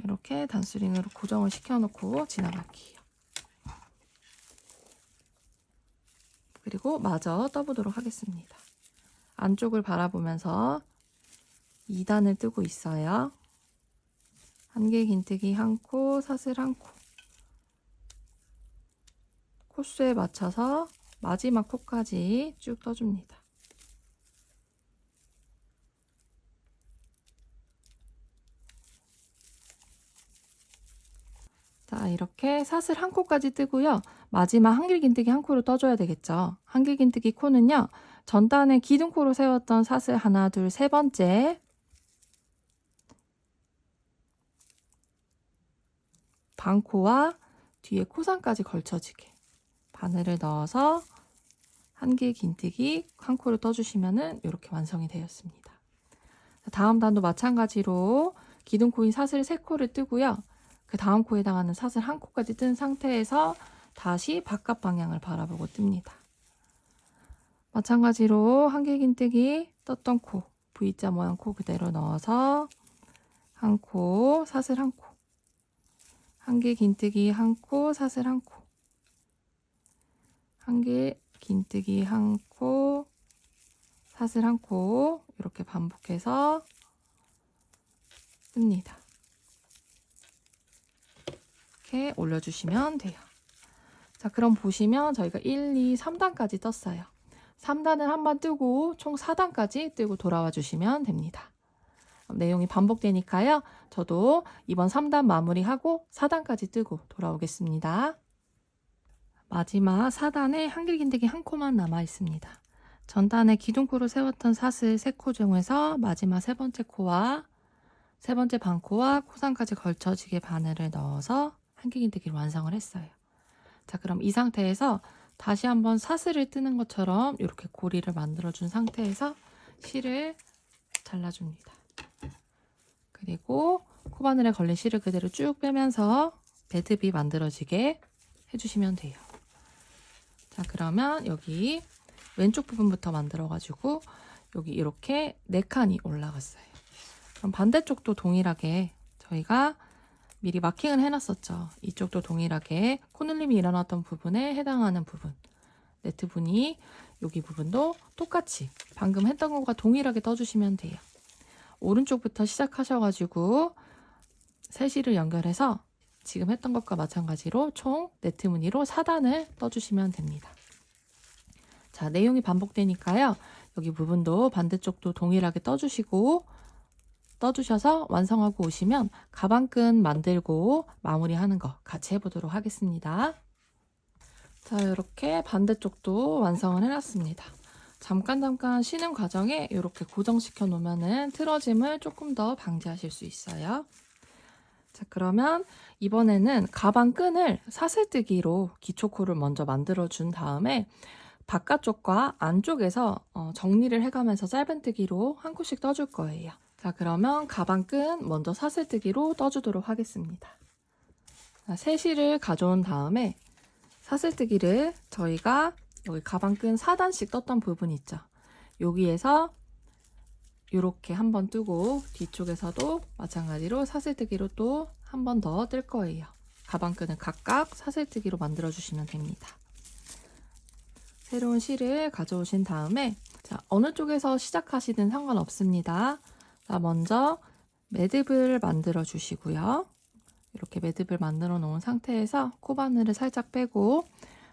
이렇게 단수링으로 고정을 시켜놓고 지나갈게요. 그리고 마저 떠보도록 하겠습니다. 안쪽을 바라보면서 2단을 뜨고 있어요. 한길 긴뜨기 1코, 사슬 1코. 코수에 맞춰서 마지막 코까지 쭉 떠줍니다. 자, 이렇게 사슬 1코까지 뜨고요. 마지막 한길 긴뜨기 1코로 떠줘야 되겠죠. 한길 긴뜨기 코는요. 전단에 기둥코로 세웠던 사슬 하나, 둘, 세 번째 반코와 뒤에 코상까지 걸쳐지게 바늘을 넣어서 한길 긴뜨기 한 코를 떠주시면 이렇게 완성이 되었습니다. 다음 단도 마찬가지로 기둥코인 사슬 3코를 뜨고요. 그 다음 코에 해당하는 사슬 1코까지 뜬 상태에서 다시 바깥 방향을 바라보고 뜹니다. 마찬가지로 한길 긴뜨기 떴던 코, V자 모양 코 그대로 넣어서 한 코, 사슬 1코, 한길 긴뜨기 1코, 사슬 1코, 한길 긴뜨기 1코, 사슬 1코 이렇게 반복해서 뜹니다. 이렇게 올려주시면 돼요. 자, 그럼 보시면 저희가 1, 2, 3단까지 떴어요. 3단을 한번 뜨고 총 4단까지 뜨고 돌아와 주시면 됩니다. 내용이 반복되니까요. 저도 이번 3단 마무리하고 4단까지 뜨고 돌아오겠습니다. 마지막 4단에 한길 긴뜨기 1코만 남아 있습니다. 전단에 기둥코로 세웠던 사슬 3코 중에서 마지막 세 번째 코와 세 번째 반코와 코상까지 걸쳐지게 바늘을 넣어서 한길 긴뜨기를 완성을 했어요. 자, 그럼 이 상태에서 다시 한번 사슬을 뜨는 것처럼 이렇게 고리를 만들어준 상태에서 실을 잘라줍니다. 그리고 코바늘에 걸린 실을 그대로 쭉 빼면서 매듭이 만들어지게 해주시면 돼요. 자, 그러면 여기 왼쪽 부분부터 만들어가지고 여기 이렇게 4칸이 올라갔어요. 그럼 반대쪽도 동일하게 저희가 미리 마킹을 해놨었죠. 이쪽도 동일하게 코늘림이 일어났던 부분에 해당하는 부분, 네트분이 여기 부분도 똑같이 방금 했던 것과 동일하게 떠주시면 돼요. 오른쪽부터 시작하셔가지고 세 실을 연결해서 지금 했던 것과 마찬가지로 총 네트 무늬로 4단을 떠주시면 됩니다. 자, 내용이 반복되니까요. 여기 부분도 반대쪽도 동일하게 떠주셔서 완성하고 오시면 가방끈 만들고 마무리하는 거 같이 해보도록 하겠습니다. 자, 이렇게 반대쪽도 완성을 해놨습니다. 잠깐 쉬는 과정에 이렇게 고정시켜 놓으면은 틀어짐을 조금 더 방지하실 수 있어요. 자, 그러면 이번에는 가방끈을 사슬뜨기로 기초코를 먼저 만들어 준 다음에 바깥쪽과 안쪽에서 정리를 해가면서 짧은뜨기로 한 코씩 떠줄 거예요. 자, 그러면 가방끈 먼저 사슬뜨기로 떠주도록 하겠습니다. 자, 세 실을 가져온 다음에 사슬뜨기를 저희가 여기 가방끈 4단씩 떴던 부분 있죠. 여기에서 이렇게 한번 뜨고 뒤쪽에서도 마찬가지로 사슬뜨기로 또 한 번 더 뜰 거예요. 가방끈을 각각 사슬뜨기로 만들어 주시면 됩니다. 새로운 실을 가져오신 다음에 자, 어느 쪽에서 시작하시든 상관없습니다. 자, 먼저 매듭을 만들어 주시고요. 이렇게 매듭을 만들어 놓은 상태에서 코바늘을 살짝 빼고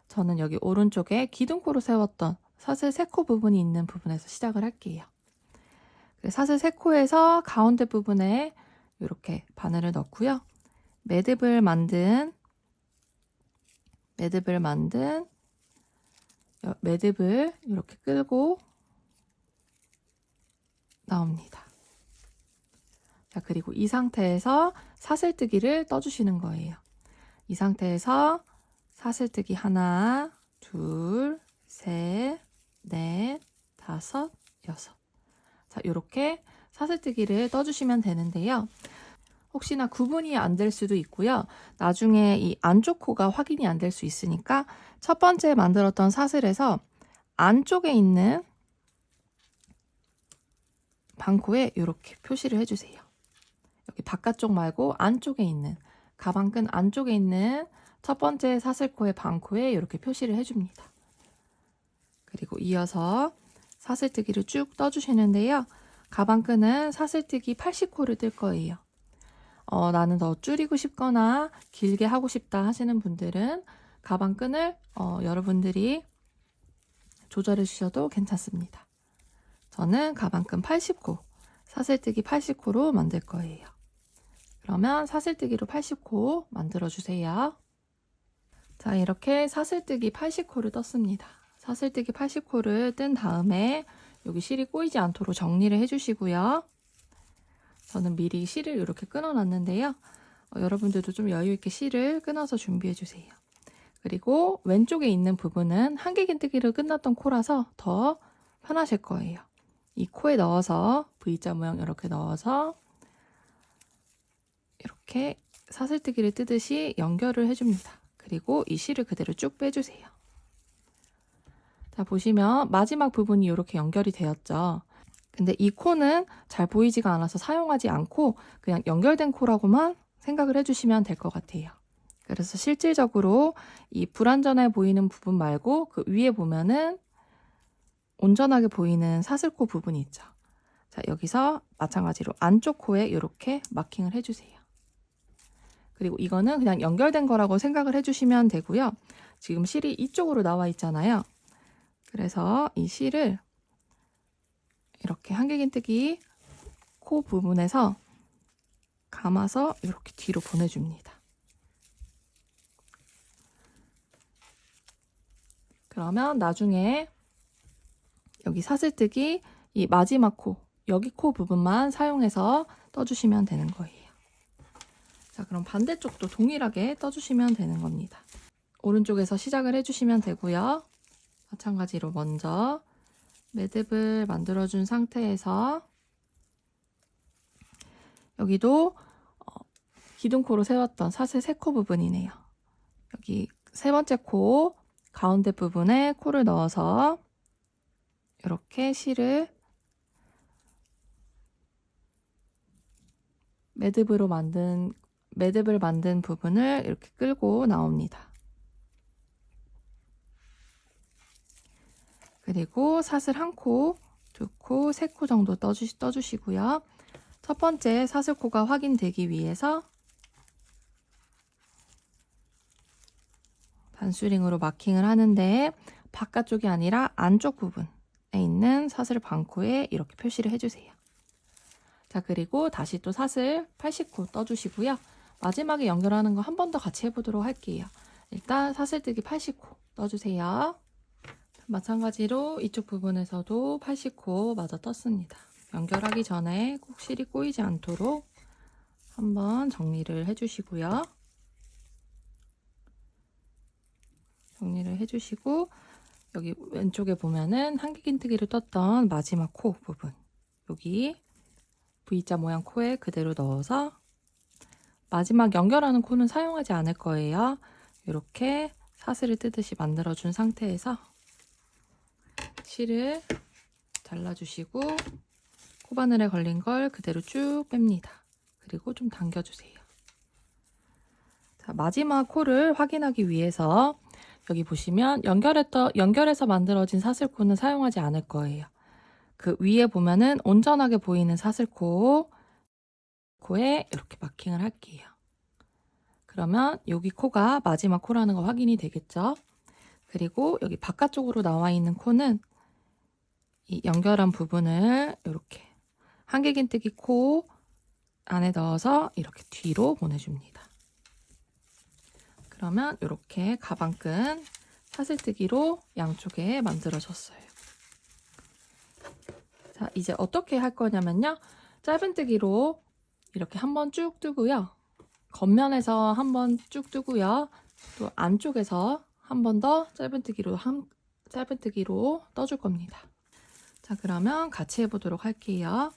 저는 여기 오른쪽에 기둥코로 세웠던 사슬 3코 부분이 있는 부분에서 시작을 할게요. 사슬 3코에서 가운데 부분에 이렇게 바늘을 넣고요. 매듭을 만든 매듭을 이렇게 끌고 나옵니다. 자, 그리고 이 상태에서 사슬뜨기를 떠주시는 거예요. 이 상태에서 사슬뜨기 하나, 둘, 셋, 넷, 다섯, 여섯. 자, 이렇게 사슬뜨기를 떠주시면 되는데요. 혹시나 구분이 안 될 수도 있고요. 나중에 이 안쪽 코가 확인이 안 될 수 있으니까 첫 번째 만들었던 사슬에서 안쪽에 있는 반코에 이렇게 표시를 해주세요. 여기 바깥쪽 말고 안쪽에 있는 가방끈 안쪽에 있는 첫 번째 사슬코의 반코에 이렇게 표시를 해줍니다. 그리고 이어서 사슬뜨기를 쭉 떠주시는데요. 가방끈은 사슬뜨기 80코를 뜰 거예요. 나는 더 줄이고 싶거나 길게 하고 싶다 하시는 분들은 가방끈을 여러분들이 조절해 주셔도 괜찮습니다. 저는 가방끈 80코, 사슬뜨기 80코로 만들 거예요. 그러면 사슬뜨기로 80코 만들어 주세요. 자, 이렇게 사슬뜨기 80코를 떴습니다. 사슬뜨기 80코를 뜬 다음에 여기 실이 꼬이지 않도록 정리를 해주시고요. 저는 미리 실을 이렇게 끊어 놨는데요. 여러분들도 좀 여유 있게 실을 끊어서 준비해 주세요. 그리고 왼쪽에 있는 부분은 한길긴뜨기로 끝났던 코라서 더 편하실 거예요. 이 코에 넣어서 V자 모양 이렇게 넣어서 이렇게 사슬뜨기를 뜨듯이 연결을 해줍니다. 그리고 이 실을 그대로 쭉 빼주세요. 자, 보시면 마지막 부분이 이렇게 연결이 되었죠. 근데 이 코는 잘 보이지가 않아서 사용하지 않고 그냥 연결된 코라고만 생각을 해주시면 될 것 같아요. 그래서 실질적으로 이 불완전해 보이는 부분 말고 그 위에 보면은 온전하게 보이는 사슬코 부분이 있죠. 자, 여기서 마찬가지로 안쪽 코에 이렇게 마킹을 해주세요. 그리고 이거는 그냥 연결된 거라고 생각을 해주시면 되고요. 지금 실이 이쪽으로 나와 있잖아요. 그래서 이 실을 이렇게 한길긴뜨기 코 부분에서 감아서 이렇게 뒤로 보내줍니다. 그러면 나중에 여기 사슬뜨기 이 마지막 코, 여기 코 부분만 사용해서 떠주시면 되는 거예요. 자, 그럼 반대쪽도 동일하게 떠주시면 되는 겁니다. 오른쪽에서 시작을 해주시면 되고요. 마찬가지로 먼저 매듭을 만들어준 상태에서 여기도 기둥코로 세웠던 사슬 3코 부분이네요. 여기 세 번째 코 가운데 부분에 코를 넣어서 이렇게 실을 매듭을 만든 부분을 이렇게 끌고 나옵니다. 그리고 사슬 1코, 2코, 3코 정도 떠주시고요. 첫 번째 사슬코가 확인되기 위해서 반스윙으로 마킹을 하는데 바깥쪽이 아니라 안쪽 부분에 있는 사슬 반코에 이렇게 표시를 해주세요. 자, 그리고 다시 또 사슬 80코 떠주시고요. 마지막에 연결하는 거 한 번 더 같이 해보도록 할게요. 일단 사슬뜨기 80코 떠주세요. 마찬가지로 이쪽 부분에서도 80코 마저 떴습니다. 연결하기 전에 꼭 실이 꼬이지 않도록 한번 정리를 해주시고요. 정리를 해주시고 여기 왼쪽에 보면은 한길긴뜨기로 떴던 마지막 코 부분, 여기 V자 모양 코에 그대로 넣어서 마지막 연결하는 코는 사용하지 않을 거예요. 이렇게 사슬을 뜨듯이 만들어준 상태에서 실을 잘라주시고 코바늘에 걸린 걸 그대로 쭉 뺍니다. 그리고 좀 당겨주세요. 자, 마지막 코를 확인하기 위해서 여기 보시면 연결해서 만들어진 사슬코는 사용하지 않을 거예요. 그 위에 보면은 온전하게 보이는 사슬코에 이렇게 마킹을 할게요. 그러면 여기 코가 마지막 코라는 거 확인이 되겠죠? 그리고 여기 바깥쪽으로 나와 있는 코는 이 연결한 부분을 이렇게 한길긴뜨기 코 안에 넣어서 이렇게 뒤로 보내줍니다. 그러면 이렇게 가방끈 사슬뜨기로 양쪽에 만들어졌어요. 자, 이제 어떻게 할 거냐면요. 짧은뜨기로 이렇게 한번 쭉 뜨고요. 겉면에서 한번 쭉 뜨고요. 또 안쪽에서 한 번 더 짧은뜨기로 떠줄 겁니다. 자, 그러면 같이 해보도록 할게요.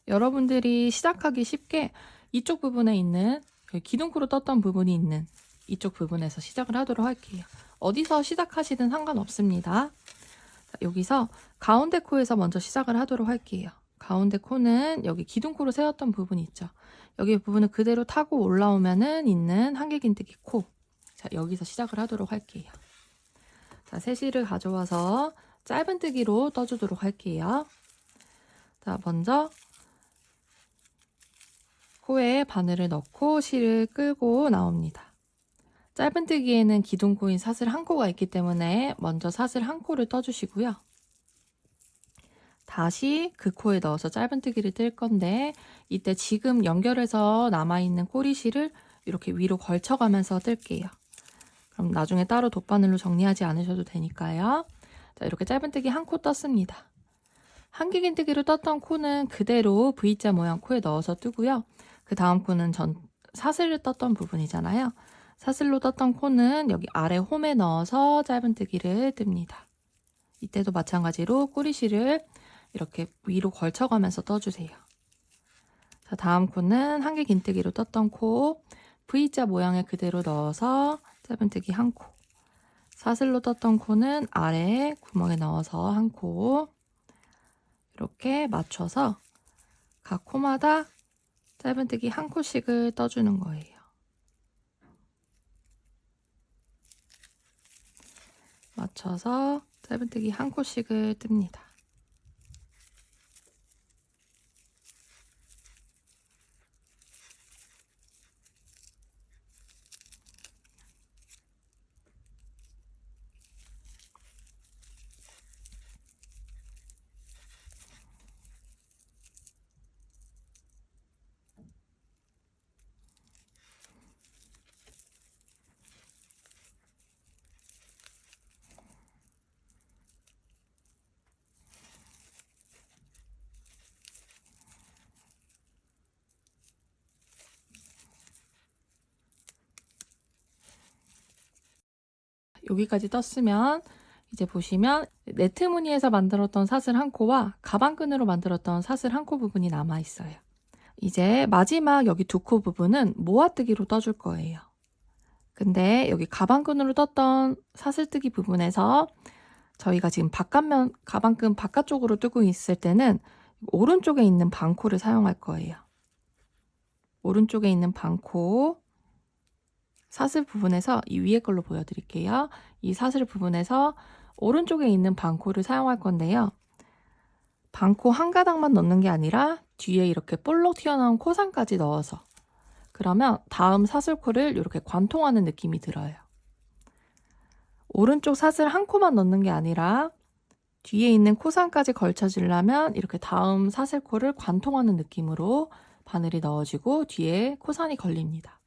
여러분들이 시작하기 쉽게 이쪽 부분에 있는 기둥코로 떴던 부분이 있는 이쪽 부분에서 시작을 하도록 할게요. 어디서 시작하시든 상관없습니다. 자, 여기서 가운데 코에서 먼저 시작을 하도록 할게요. 가운데 코는 여기 기둥코로 세웠던 부분이 있죠. 여기 부분을 그대로 타고 올라오면은 있는 한길긴뜨기 코. 자, 여기서 시작을 하도록 할게요. 자, 새실을 가져와서 짧은뜨기로 떠주도록 할게요. 자, 먼저 코에 바늘을 넣고 실을 끌고 나옵니다. 짧은뜨기에는 기둥코인 사슬 1코가 있기 때문에 먼저 사슬 1코를 떠주시고요. 다시 그 코에 넣어서 짧은뜨기를 뜰 건데 이때 지금 연결해서 남아있는 꼬리실을 이렇게 위로 걸쳐가면서 뜰게요. 그럼 나중에 따로 돗바늘로 정리하지 않으셔도 되니까요. 자, 이렇게 짧은뜨기 1코 떴습니다. 한길긴뜨기로 떴던 코는 그대로 V자 모양 코에 넣어서 뜨고요. 그 다음 코는 사슬을 떴던 부분이잖아요. 사슬로 떴던 코는 여기 아래 홈에 넣어서 짧은뜨기를 뜹니다. 이때도 마찬가지로 꼬리실을 이렇게 위로 걸쳐가면서 떠주세요. 자, 다음 코는 한길 긴뜨기로 떴던 코, V자 모양을 그대로 넣어서 짧은뜨기 한 코. 사슬로 떴던 코는 아래 구멍에 넣어서 한 코. 이렇게 맞춰서 각 코마다 짧은뜨기 한 코씩을 떠주는 거예요. 맞춰서 짧은뜨기 한 코씩을 뜹니다. 여기까지 떴으면 이제 보시면 네트 무늬에서 만들었던 사슬 한 코와 가방끈으로 만들었던 사슬 한 코 부분이 남아 있어요. 이제 마지막 여기 두 코 부분은 모아뜨기로 떠줄 거예요. 근데 여기 가방끈으로 떴던 사슬뜨기 부분에서 저희가 지금 바깥면 가방끈 바깥쪽으로 뜨고 있을 때는 오른쪽에 있는 반코를 사용할 거예요. 오른쪽에 있는 반코 사슬 부분에서 이 위에 걸로 보여드릴게요. 이 사슬 부분에서 오른쪽에 있는 반코를 사용할 건데요. 반코 한 가닥만 넣는 게 아니라 뒤에 이렇게 볼록 튀어나온 코상까지 넣어서 그러면 다음 사슬코를 이렇게 관통하는 느낌이 들어요. 오른쪽 사슬 한 코만 넣는 게 아니라 뒤에 있는 코상까지 걸쳐주려면 이렇게 다음 사슬코를 관통하는 느낌으로 바늘이 넣어지고 뒤에 코산이 걸립니다.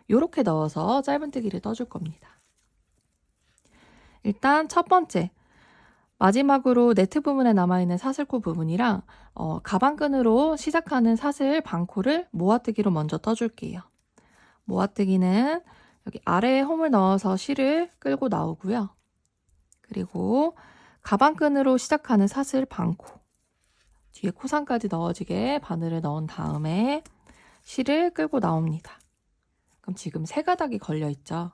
이렇게 넣어서 짧은뜨기를 떠줄 겁니다. 일단 첫 번째, 마지막으로 네트 부분에 남아있는 사슬코 부분이랑 가방끈으로 시작하는 사슬 반코를 모아뜨기로 먼저 떠줄게요. 모아뜨기는 여기 아래에 홈을 넣어서 실을 끌고 나오고요. 그리고 가방끈으로 시작하는 사슬 반코, 뒤에 코상까지 넣어지게 바늘을 넣은 다음에 실을 끌고 나옵니다. 그럼 지금 세 가닥이 걸려 있죠.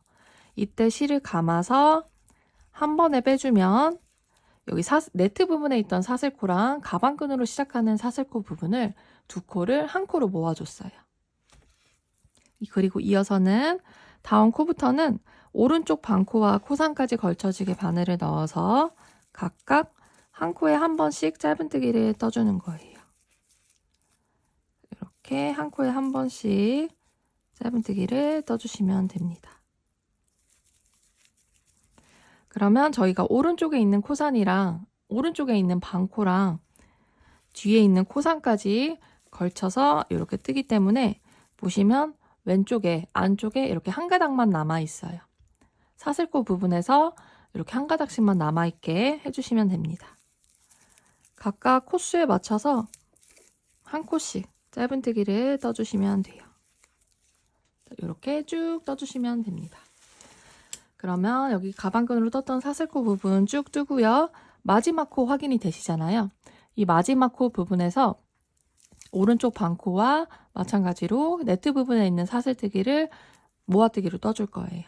이때 실을 감아서 한 번에 빼주면 여기 네트 부분에 있던 사슬코랑 가방끈으로 시작하는 사슬코 부분을 두 코를 한 코로 모아줬어요. 그리고 이어서는 다음 코부터는 오른쪽 반코와 코상까지 걸쳐지게 바늘을 넣어서 각각 한 코에 한 번씩 짧은뜨기를 떠주는 거예요. 이렇게 한 코에 한 번씩 짧은뜨기를 떠주시면 됩니다. 그러면 저희가 오른쪽에 있는 코산이랑 오른쪽에 있는 반코랑 뒤에 있는 코산까지 걸쳐서 이렇게 뜨기 때문에 보시면 왼쪽에 안쪽에 이렇게 한 가닥만 남아 있어요. 사슬코 부분에서 이렇게 한 가닥씩만 남아 있게 해주시면 됩니다. 각각 코수에 맞춰서 한 코씩 짧은뜨기를 떠주시면 돼요. 이렇게 쭉 떠주시면 됩니다. 그러면 여기 가방끈으로 떴던 사슬코 부분 쭉 뜨고요. 마지막 코 확인이 되시잖아요. 이 마지막 코 부분에서 오른쪽 반코와 마찬가지로 네트 부분에 있는 사슬뜨기를 모아뜨기로 떠줄 거예요.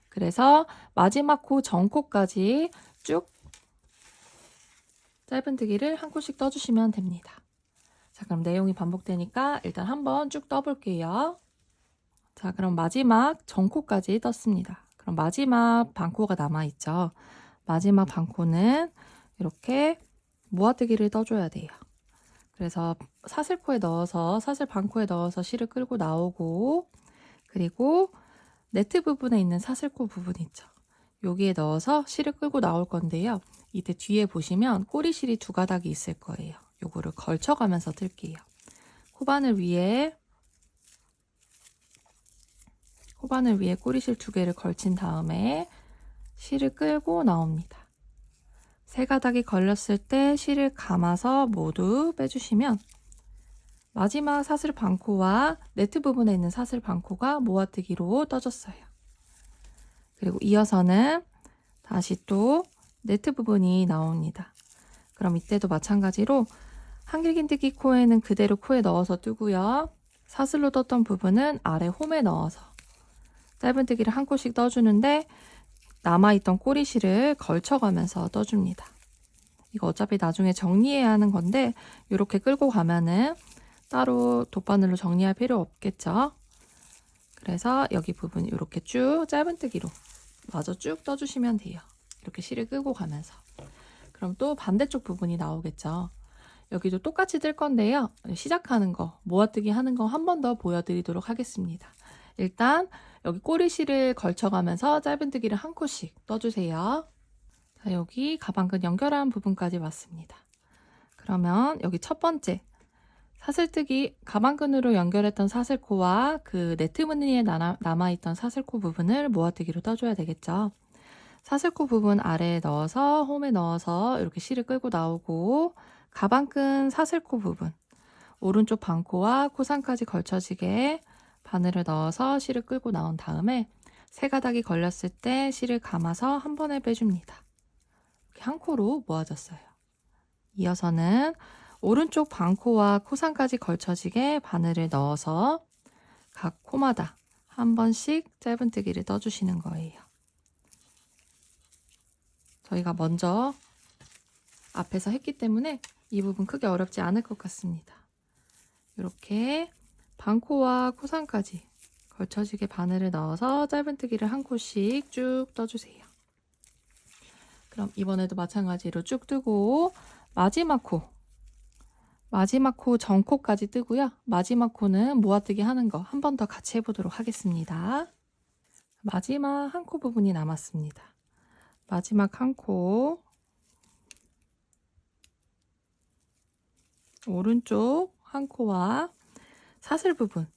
그래서 마지막 코 전코까지 쭉 짧은뜨기를 한 코씩 떠주시면 됩니다. 자, 그럼 내용이 반복되니까 일단 한번 쭉 떠볼게요. 자, 그럼 마지막 전코까지 떴습니다. 그럼 마지막 반코가 남아있죠. 마지막 반코는 이렇게 모아뜨기를 떠줘야 돼요. 그래서 사슬코에 넣어서 사슬 반코에 넣어서 실을 끌고 나오고 그리고 네트 부분에 있는 사슬코 부분 있죠. 여기에 넣어서 실을 끌고 나올 건데요. 이때 뒤에 보시면 꼬리실이 두 가닥이 있을 거예요. 요거를 걸쳐가면서 틀게요. 코바늘 위에 꼬리실 두 개를 걸친 다음에 실을 끌고 나옵니다. 세 가닥이 걸렸을 때 실을 감아서 모두 빼주시면 마지막 사슬 반코와 네트 부분에 있는 사슬 반코가 모아뜨기로 떠졌어요. 그리고 이어서는 다시 또 네트 부분이 나옵니다. 그럼 이때도 마찬가지로 한길긴뜨기 코에는 그대로 코에 넣어서 뜨고요. 사슬로 떴던 부분은 아래 홈에 넣어서 짧은뜨기를 한 코씩 떠주는데 남아있던 꼬리실을 걸쳐가면서 떠줍니다. 이거 어차피 나중에 정리해야 하는 건데 이렇게 끌고 가면은 따로 돗바늘로 정리할 필요 없겠죠. 그래서 여기 부분 이렇게 쭉 짧은뜨기로 마저 쭉 떠주시면 돼요. 이렇게 실을 끌고 가면서. 그럼 또 반대쪽 부분이 나오겠죠. 여기도 똑같이 뜰 건데요. 시작하는 거, 모아뜨기 하는 거 한 번 더 보여드리도록 하겠습니다. 일단 여기 꼬리실을 걸쳐가면서 짧은뜨기를 한 코씩 떠주세요. 자, 여기 가방끈 연결한 부분까지 왔습니다. 그러면 여기 첫 번째 사슬뜨기 가방끈으로 연결했던 사슬코와 그 네트 무늬에 남아있던 사슬코 부분을 모아뜨기로 떠줘야 되겠죠. 사슬코 부분 아래에 넣어서 홈에 넣어서 이렇게 실을 끌고 나오고 가방끈 사슬코 부분 오른쪽 반코와 코상까지 걸쳐지게 바늘을 넣어서 실을 끌고 나온 다음에 세 가닥이 걸렸을 때 실을 감아서 한 번에 빼줍니다. 이렇게 한 코로 모아졌어요. 이어서는 오른쪽 반코와 코상까지 걸쳐지게 바늘을 넣어서 각 코마다 한 번씩 짧은뜨기를 떠주시는 거예요. 저희가 먼저 앞에서 했기 때문에 이 부분 크게 어렵지 않을 것 같습니다. 이렇게 반코와 코상까지 걸쳐지게 바늘을 넣어서 짧은뜨기를 한 코씩 쭉 떠주세요. 그럼 이번에도 마찬가지로 쭉 뜨고 마지막 코 전코까지 뜨고요. 마지막 코는 모아뜨기 하는 거 한 번 더 같이 해보도록 하겠습니다. 마지막 한 코 부분이 남았습니다. 마지막 한 코 오른쪽 한 코와 사슬 부분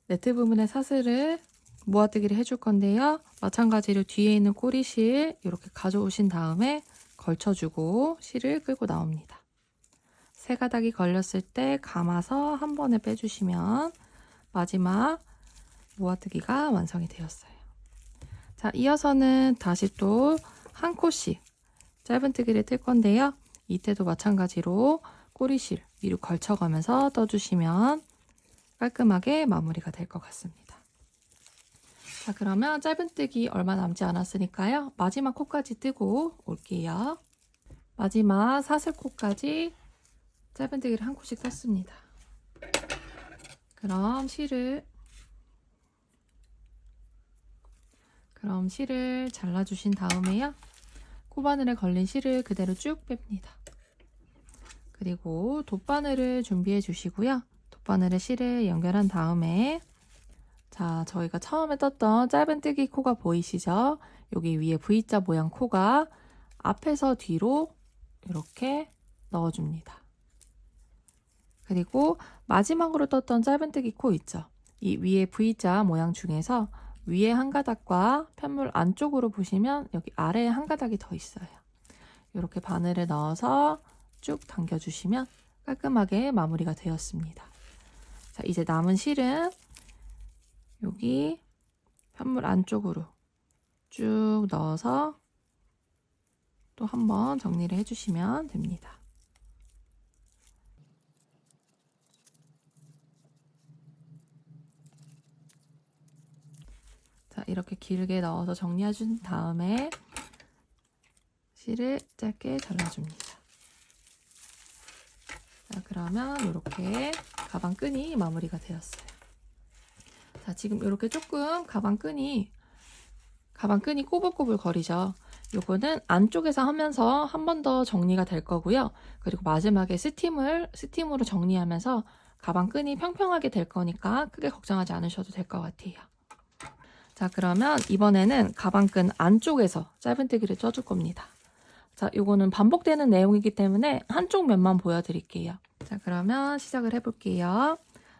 네트 부분의 사슬을 모아뜨기를 해줄 건데요. 마찬가지로 뒤에 있는 꼬리실 이렇게 가져오신 다음에 걸쳐주고 실을 끌고 나옵니다. 세 가닥이 걸렸을 때 감아서 한 번에 빼주시면 마지막 모아뜨기가 완성이 되었어요. 자, 이어서는 다시 또 한 코씩 짧은뜨기를 뜰 건데요. 이때도 마찬가지로 꼬리실 위로 걸쳐가면서 떠주시면 깔끔하게 마무리가 될 것 같습니다. 자, 그러면 짧은뜨기 얼마 남지 않았으니까요. 마지막 코까지 뜨고 올게요. 마지막 사슬코까지 짧은뜨기를 한 코씩 떴습니다. 그럼 실을 잘라주신 다음에요. 코바늘에 걸린 실을 그대로 쭉 뺍니다. 그리고 돗바늘을 준비해 주시고요. 돗바늘에 실을 연결한 다음에 자, 저희가 처음에 떴던 짧은뜨기 코가 보이시죠? 여기 위에 V자 모양 코가 앞에서 뒤로 이렇게 넣어줍니다. 그리고 마지막으로 떴던 짧은뜨기 코 있죠? 이 위에 V자 모양 중에서 위에 한 가닥과 편물 안쪽으로 보시면 여기 아래에 한 가닥이 더 있어요. 이렇게 바늘을 넣어서 쭉 당겨주시면 깔끔하게 마무리가 되었습니다. 자, 이제 남은 실은 여기 편물 안쪽으로 쭉 넣어서 또 한번 정리를 해주시면 됩니다. 자, 이렇게 길게 넣어서 정리해준 다음에 실을 짧게 잘라줍니다. 자, 그러면 이렇게 가방끈이 마무리가 되었어요. 자, 지금 이렇게 조금 가방끈이 꼬불꼬불 거리죠. 요거는 안쪽에서 하면서 한 번 더 정리가 될 거고요. 그리고 마지막에 스팀으로 정리하면서 가방끈이 평평하게 될 거니까 크게 걱정하지 않으셔도 될 것 같아요. 자, 그러면 이번에는 가방끈 안쪽에서 짧은뜨기를 쪄줄 겁니다. 자, 요거는 반복되는 내용이기 때문에 한쪽 면만 보여드릴게요. 자, 그러면 시작을 해볼게요.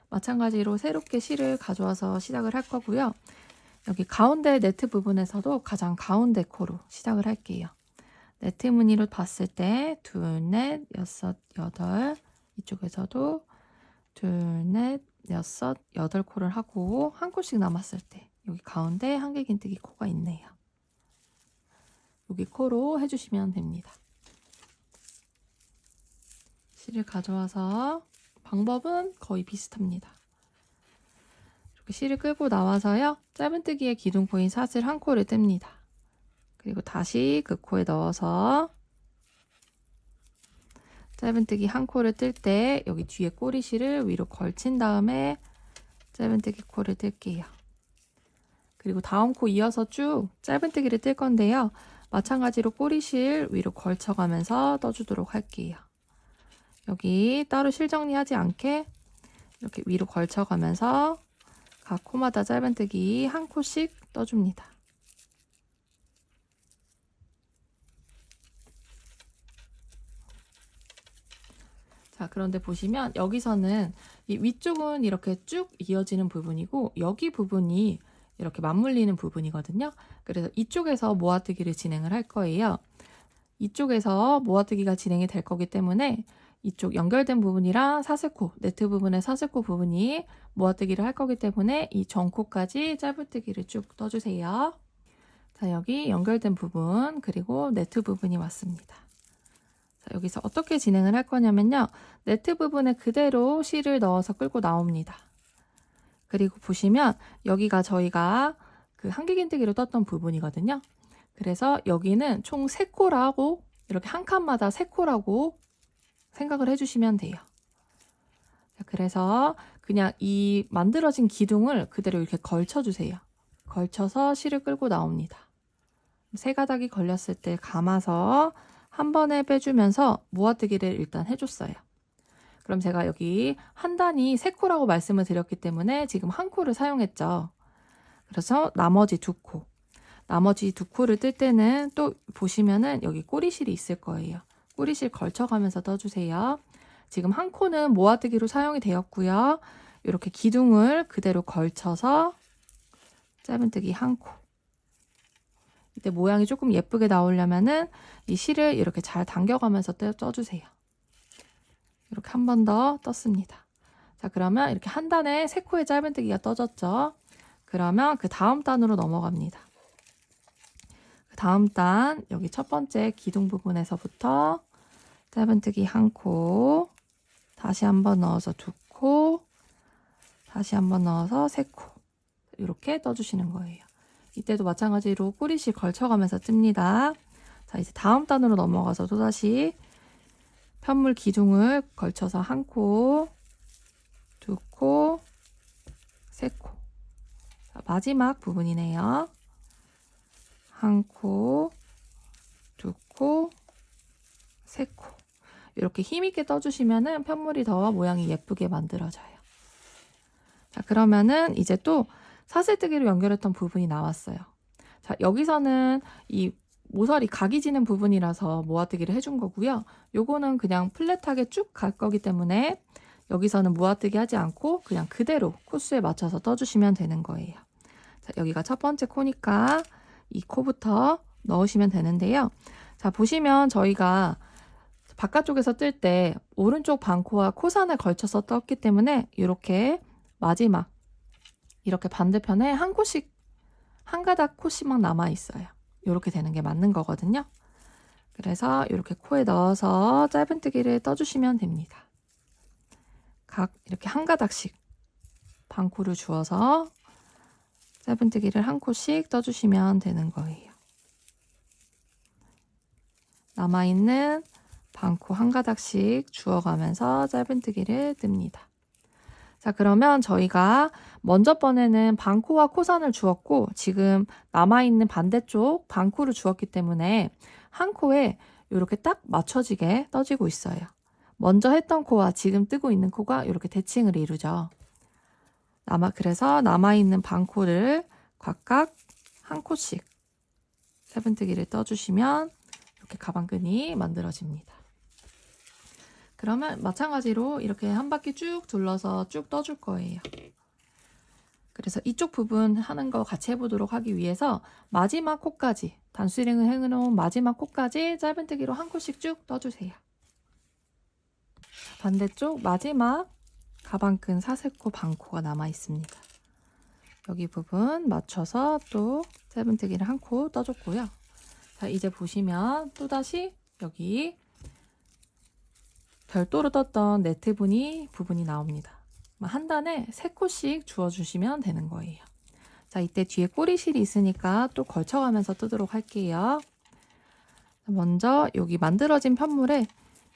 마찬가지로 새롭게 실을 가져와서 시작을 할 거고요. 여기 가운데 네트 부분에서도 가장 가운데 코로 시작을 할게요. 네트 무늬로 봤을 때 둘, 넷, 여섯, 여덟 이쪽에서도 둘, 넷, 여섯, 여덟 코를 하고 한 코씩 남았을 때 여기 가운데 한길긴뜨기 코가 있네요. 여기 코로 해주시면 됩니다. 실을 가져와서 방법은 거의 비슷합니다. 이렇게 실을 끌고 나와서요. 짧은뜨기의 기둥코인 사슬 한 코를 뗍니다. 그리고 다시 그 코에 넣어서 짧은뜨기 한 코를 뜰 때 여기 뒤에 꼬리실을 위로 걸친 다음에 짧은뜨기 코를 뜰게요. 그리고 다음 코 이어서 쭉 짧은뜨기를 뜰 건데요. 마찬가지로 꼬리실 위로 걸쳐가면서 떠주도록 할게요. 여기 따로 실 정리하지 않게 이렇게 위로 걸쳐가면서 각 코마다 짧은뜨기 한 코씩 떠줍니다. 자, 그런데 보시면 여기서는 이 위쪽은 이렇게 쭉 이어지는 부분이고 여기 부분이 이렇게 맞물리는 부분이거든요. 그래서 이쪽에서 모아뜨기를 진행을 할 거예요. 이쪽에서 모아뜨기가 진행이 될 거기 때문에 이쪽 연결된 부분이랑 사슬코, 네트 부분의 사슬코 부분이 모아뜨기를 할 거기 때문에 이 전코까지 짧은뜨기를 쭉 떠주세요. 자, 여기 연결된 부분 그리고 네트 부분이 왔습니다. 자, 여기서 어떻게 진행을 할 거냐면요. 네트 부분에 그대로 실을 넣어서 끌고 나옵니다. 그리고 보시면 여기가 저희가 그 한길긴뜨기로 떴던 부분이거든요. 그래서 여기는 총 3코라고 이렇게 한 칸마다 3코라고 생각을 해주시면 돼요. 자, 그래서 그냥 이 만들어진 기둥을 그대로 이렇게 걸쳐주세요. 걸쳐서 실을 끌고 나옵니다. 3가닥이 걸렸을 때 감아서 한 번에 빼주면서 모아뜨기를 일단 해줬어요. 그럼 제가 여기 한 단이 3코라고 말씀을 드렸기 때문에 지금 한 코를 사용했죠. 그래서 나머지 2코. 나머지 2코를 뜰 때는 또 보시면은 여기 꼬리실이 있을 거예요. 꼬리실 걸쳐가면서 떠주세요. 지금 한 코는 모아뜨기로 사용이 되었고요. 이렇게 기둥을 그대로 걸쳐서 짧은뜨기 한 코. 이때 모양이 조금 예쁘게 나오려면은 이 실을 이렇게 잘 당겨가면서 떠주세요. 이렇게 한 번 더 떴습니다. 자, 그러면 이렇게 한 단에 3코의 짧은뜨기가 떠졌죠. 그러면 그 다음 단으로 넘어갑니다. 그 다음 단, 여기 첫 번째 기둥 부분에서부터 짧은뜨기 한 코, 다시 한 번 넣어서 2코, 다시 한 번 넣어서 3코. 이렇게 떠주시는 거예요. 이때도 마찬가지로 꼬리실 걸쳐가면서 뜹니다. 자, 이제 다음 단으로 넘어가서 또다시 편물 기둥을 걸쳐서 한 코, 2코, 3코. 자, 마지막 부분이네요. 한 코, 2코, 3코. 이렇게 힘있게 떠주시면은 편물이 더 모양이 예쁘게 만들어져요. 자, 그러면은 이제 또 사슬뜨기로 연결했던 부분이 나왔어요. 자, 여기서는 이 모서리 각이 지는 부분이라서 모아뜨기를 해준 거고요. 요거는 그냥 플랫하게 쭉 갈 거기 때문에 여기서는 모아뜨기 하지 않고 그냥 그대로 코수에 맞춰서 떠주시면 되는 거예요. 자, 여기가 첫 번째 코니까 이 코부터 넣으시면 되는데요. 자, 보시면 저희가 바깥쪽에서 뜰 때 오른쪽 반코와 코산을 걸쳐서 떴기 때문에 이렇게 마지막 이렇게 반대편에 한 코씩 한 가닥 코씩만 남아 있어요. 이렇게 되는 게 맞는 거거든요. 그래서 이렇게 코에 넣어서 짧은뜨기를 떠주시면 됩니다. 각 이렇게 한 가닥씩 반코를 주어서 짧은뜨기를 한 코씩 떠주시면 되는 거예요. 남아있는 반코 한 가닥씩 주어가면서 짧은뜨기를 뜹니다. 자, 그러면 저희가 먼저 번에는 반코와 코산을 주었고 지금 남아있는 반대쪽 반코를 주었기 때문에 한 코에 이렇게 딱 맞춰지게 떠지고 있어요. 먼저 했던 코와 지금 뜨고 있는 코가 이렇게 대칭을 이루죠. 그래서 남아있는 반코를 각각 한 코씩 짧은뜨기를 떠주시면 이렇게 가방끈이 만들어집니다. 그러면 마찬가지로 이렇게 한 바퀴 쭉 둘러서 쭉 떠줄 거예요. 그래서 이쪽 부분 하는 거 같이 해보도록 하기 위해서 마지막 코까지 단수링을 해놓은 마지막 코까지 짧은뜨기로 한 코씩 쭉 떠주세요. 반대쪽 마지막 가방끈 사슬코 반코가 남아 있습니다. 여기 부분 맞춰서 또 짧은뜨기를 한 코 떠줬고요. 자, 이제 보시면 또다시 여기 별도로 떴던 네트 부분이 나옵니다. 한 단에 3코씩 주워주시면 되는 거예요. 자, 이때 뒤에 꼬리실이 있으니까 또 걸쳐가면서 뜨도록 할게요. 먼저 여기 만들어진 편물에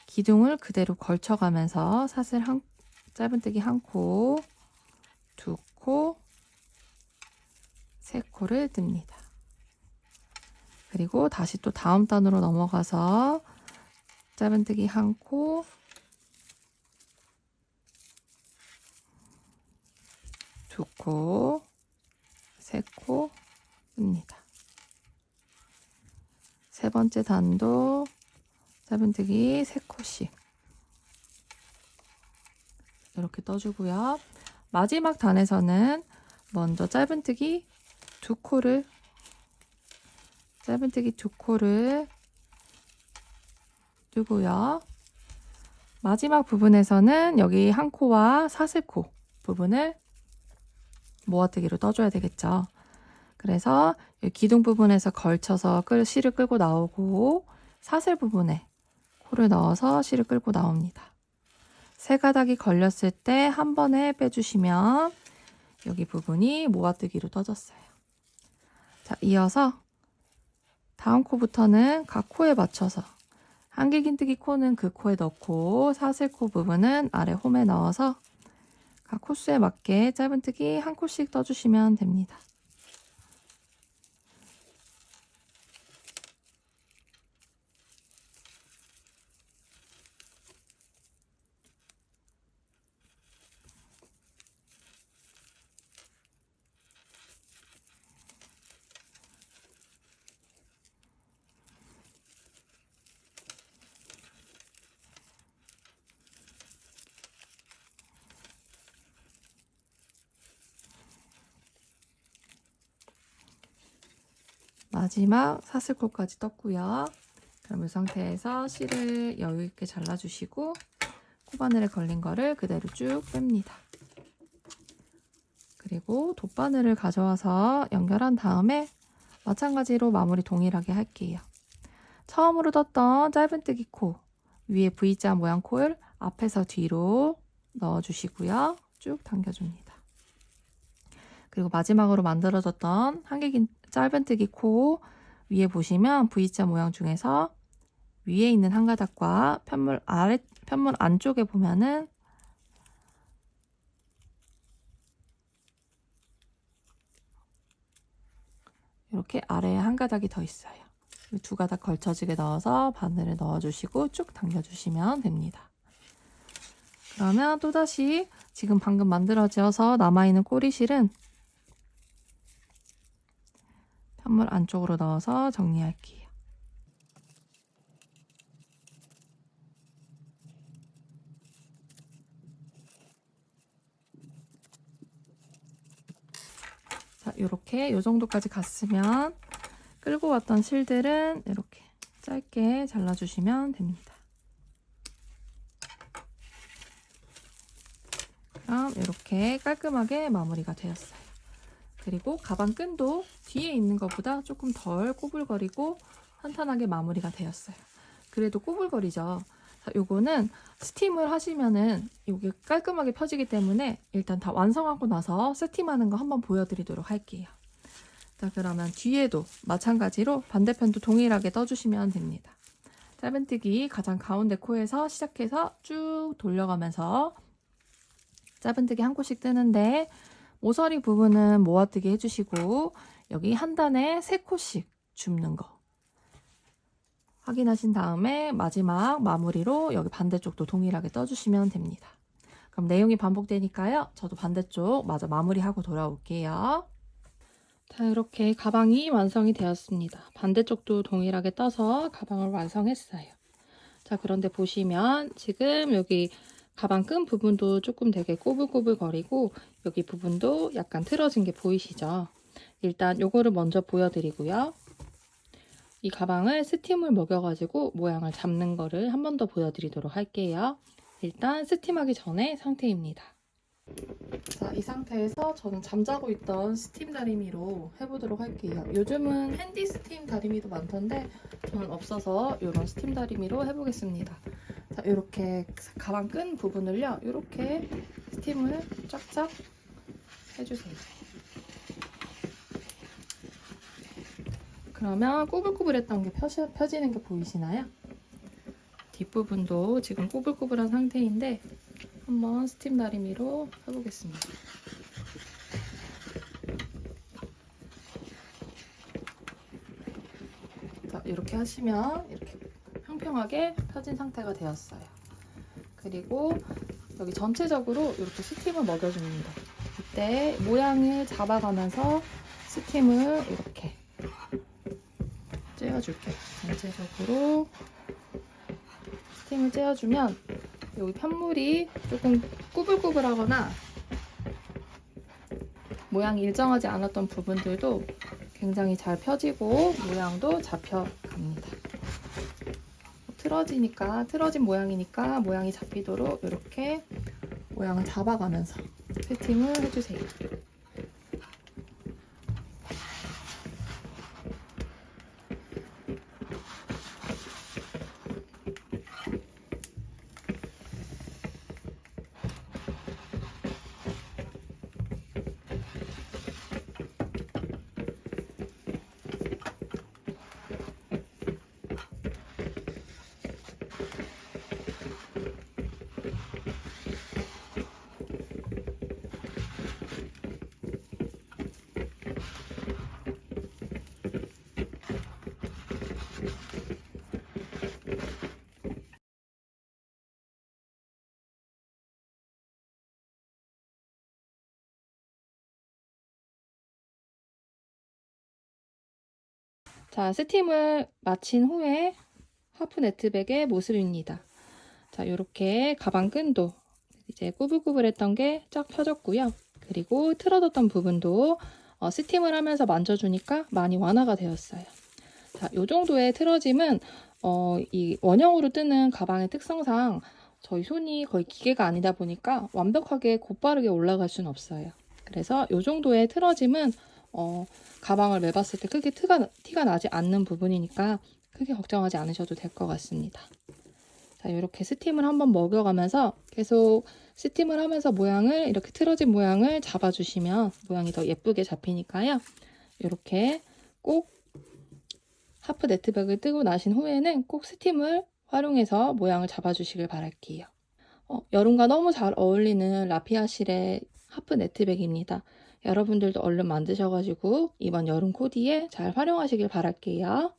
기둥을 그대로 걸쳐가면서 사슬 짧은뜨기 1코, 2코, 3코를 뜹니다. 그리고 다시 또 다음 단으로 넘어가서 짧은뜨기 1코, 2코, 3코 뜹니다. 세 번째 단도 짧은뜨기 3코씩 이렇게 떠주고요. 마지막 단에서는 먼저 짧은뜨기 2코를 뜨고요. 마지막 부분에서는 여기 1코와 사슬코 부분을 모아뜨기로 떠줘야 되겠죠. 그래서 기둥 부분에서 걸쳐서 실을 끌고 나오고 사슬 부분에 코를 넣어서 실을 끌고 나옵니다. 세 가닥이 걸렸을 때 한 번에 빼주시면 여기 부분이 모아뜨기로 떠졌어요. 자, 이어서 다음 코부터는 각 코에 맞춰서 한길긴뜨기 코는 그 코에 넣고 사슬코 부분은 아래 홈에 넣어서 각 코수에 맞게 짧은뜨기 1코씩 떠주시면 됩니다. 마지막 사슬코까지 떴고요. 그럼 이 상태에서 실을 여유 있게 잘라주시고 코바늘에 걸린 거를 그대로 쭉 뺍니다. 그리고 돗바늘을 가져와서 연결한 다음에 마찬가지로 마무리 동일하게 할게요. 처음으로 떴던 짧은뜨기 코 위에 V자 모양 코를 앞에서 뒤로 넣어주시고요. 쭉 당겨줍니다. 그리고 마지막으로 만들어졌던 짧은뜨기 코 위에 보시면 V자 모양 중에서 위에 있는 한 가닥과 편물 안쪽에 보면은 이렇게 아래에 한 가닥이 더 있어요. 두 가닥 걸쳐지게 넣어서 바늘을 넣어주시고 쭉 당겨주시면 됩니다. 그러면 또다시 지금 방금 만들어져서 남아있는 꼬리실은 편물 안쪽으로 넣어서 정리할게요. 자, 이렇게 이 정도까지 갔으면 끌고 왔던 실들은 이렇게 짧게 잘라주시면 됩니다. 그럼 이렇게 깔끔하게 마무리가 되었어요. 그리고 가방 끈도 뒤에 있는 것보다 조금 덜 꼬불거리고 탄탄하게 마무리가 되었어요. 그래도 꼬불거리죠. 자, 요거는 스팀을 하시면은 이게 깔끔하게 펴지기 때문에 일단 다 완성하고 나서 스팀하는 거 한번 보여드리도록 할게요. 자, 그러면 뒤에도 마찬가지로 반대편도 동일하게 떠주시면 됩니다. 짧은뜨기 가장 가운데 코에서 시작해서 쭉 돌려가면서 짧은뜨기 1코씩 뜨는데 모서리 부분은 모아뜨기 해주시고 여기 한 단에 3코씩 줍는 거 확인하신 다음에 마지막 마무리로 여기 반대쪽도 동일하게 떠주시면 됩니다. 그럼 내용이 반복되니까요. 저도 반대쪽 마저 마무리하고 돌아올게요. 자, 이렇게 가방이 완성이 되었습니다. 반대쪽도 동일하게 떠서 가방을 완성했어요. 자, 그런데 보시면 지금 여기 가방 끈 부분도 조금 되게 꼬불꼬불거리고 여기 부분도 약간 틀어진 게 보이시죠? 일단 요거를 먼저 보여드리고요. 이 가방을 스팀을 먹여가지고 모양을 잡는 거를 한 번 더 보여드리도록 할게요. 일단 스팀하기 전에 상태입니다. 자, 이 상태에서 저는 잠자고 있던 스팀 다리미로 해보도록 할게요. 요즘은 핸디 스팀 다리미도 많던데 저는 없어서 이런 스팀 다리미로 해보겠습니다. 자, 이렇게 가방 끈 부분을요, 이렇게 스팀을 쫙쫙 해주세요. 그러면 꾸불꾸불했던 게 펴지는 게 보이시나요? 뒷부분도 지금 꾸불꾸불한 상태인데 한번 스팀 다리미로 해보겠습니다. 자, 이렇게 하시면 이렇게 평평하게 펴진 상태가 되었어요. 그리고 여기 전체적으로 이렇게 스팀을 먹여줍니다. 이때 모양을 잡아가면서 스팀을 이렇게 째어줄게요. 전체적으로 스팀을 째어주면 여기 편물이 조금 꾸불꾸불하거나 모양이 일정하지 않았던 부분들도 굉장히 잘 펴지고 모양도 잡혀갑니다. 틀어진 모양이니까 모양이 잡히도록 이렇게 모양을 잡아가면서 세팅을 해주세요. 자, 스팀을 마친 후에 하프 네트백의 모습입니다. 자, 이렇게 가방 끈도 이제 꾸불꾸불했던 게 쫙 펴졌고요. 그리고 틀어졌던 부분도 스팀을 하면서 만져주니까 많이 완화가 되었어요. 자, 이 정도의 틀어짐은 이 원형으로 뜨는 가방의 특성상 저희 손이 거의 기계가 아니다 보니까 완벽하게 곧바르게 올라갈 수는 없어요. 그래서 이 정도의 틀어짐은 가방을 매봤을 때 크게 티가 나지 않는 부분이니까 크게 걱정하지 않으셔도 될 것 같습니다. 자, 이렇게 스팀을 한번 먹여가면서 계속 스팀을 하면서 모양을 이렇게 틀어진 모양을 잡아주시면 모양이 더 예쁘게 잡히니까요. 이렇게 꼭 하프 네트백을 뜨고 나신 후에는 꼭 스팀을 활용해서 모양을 잡아주시길 바랄게요. 여름과 너무 잘 어울리는 라피아실의 하프 네트백입니다. 여러분들도 얼른 만드셔가지고 이번 여름 코디에 잘 활용하시길 바랄게요.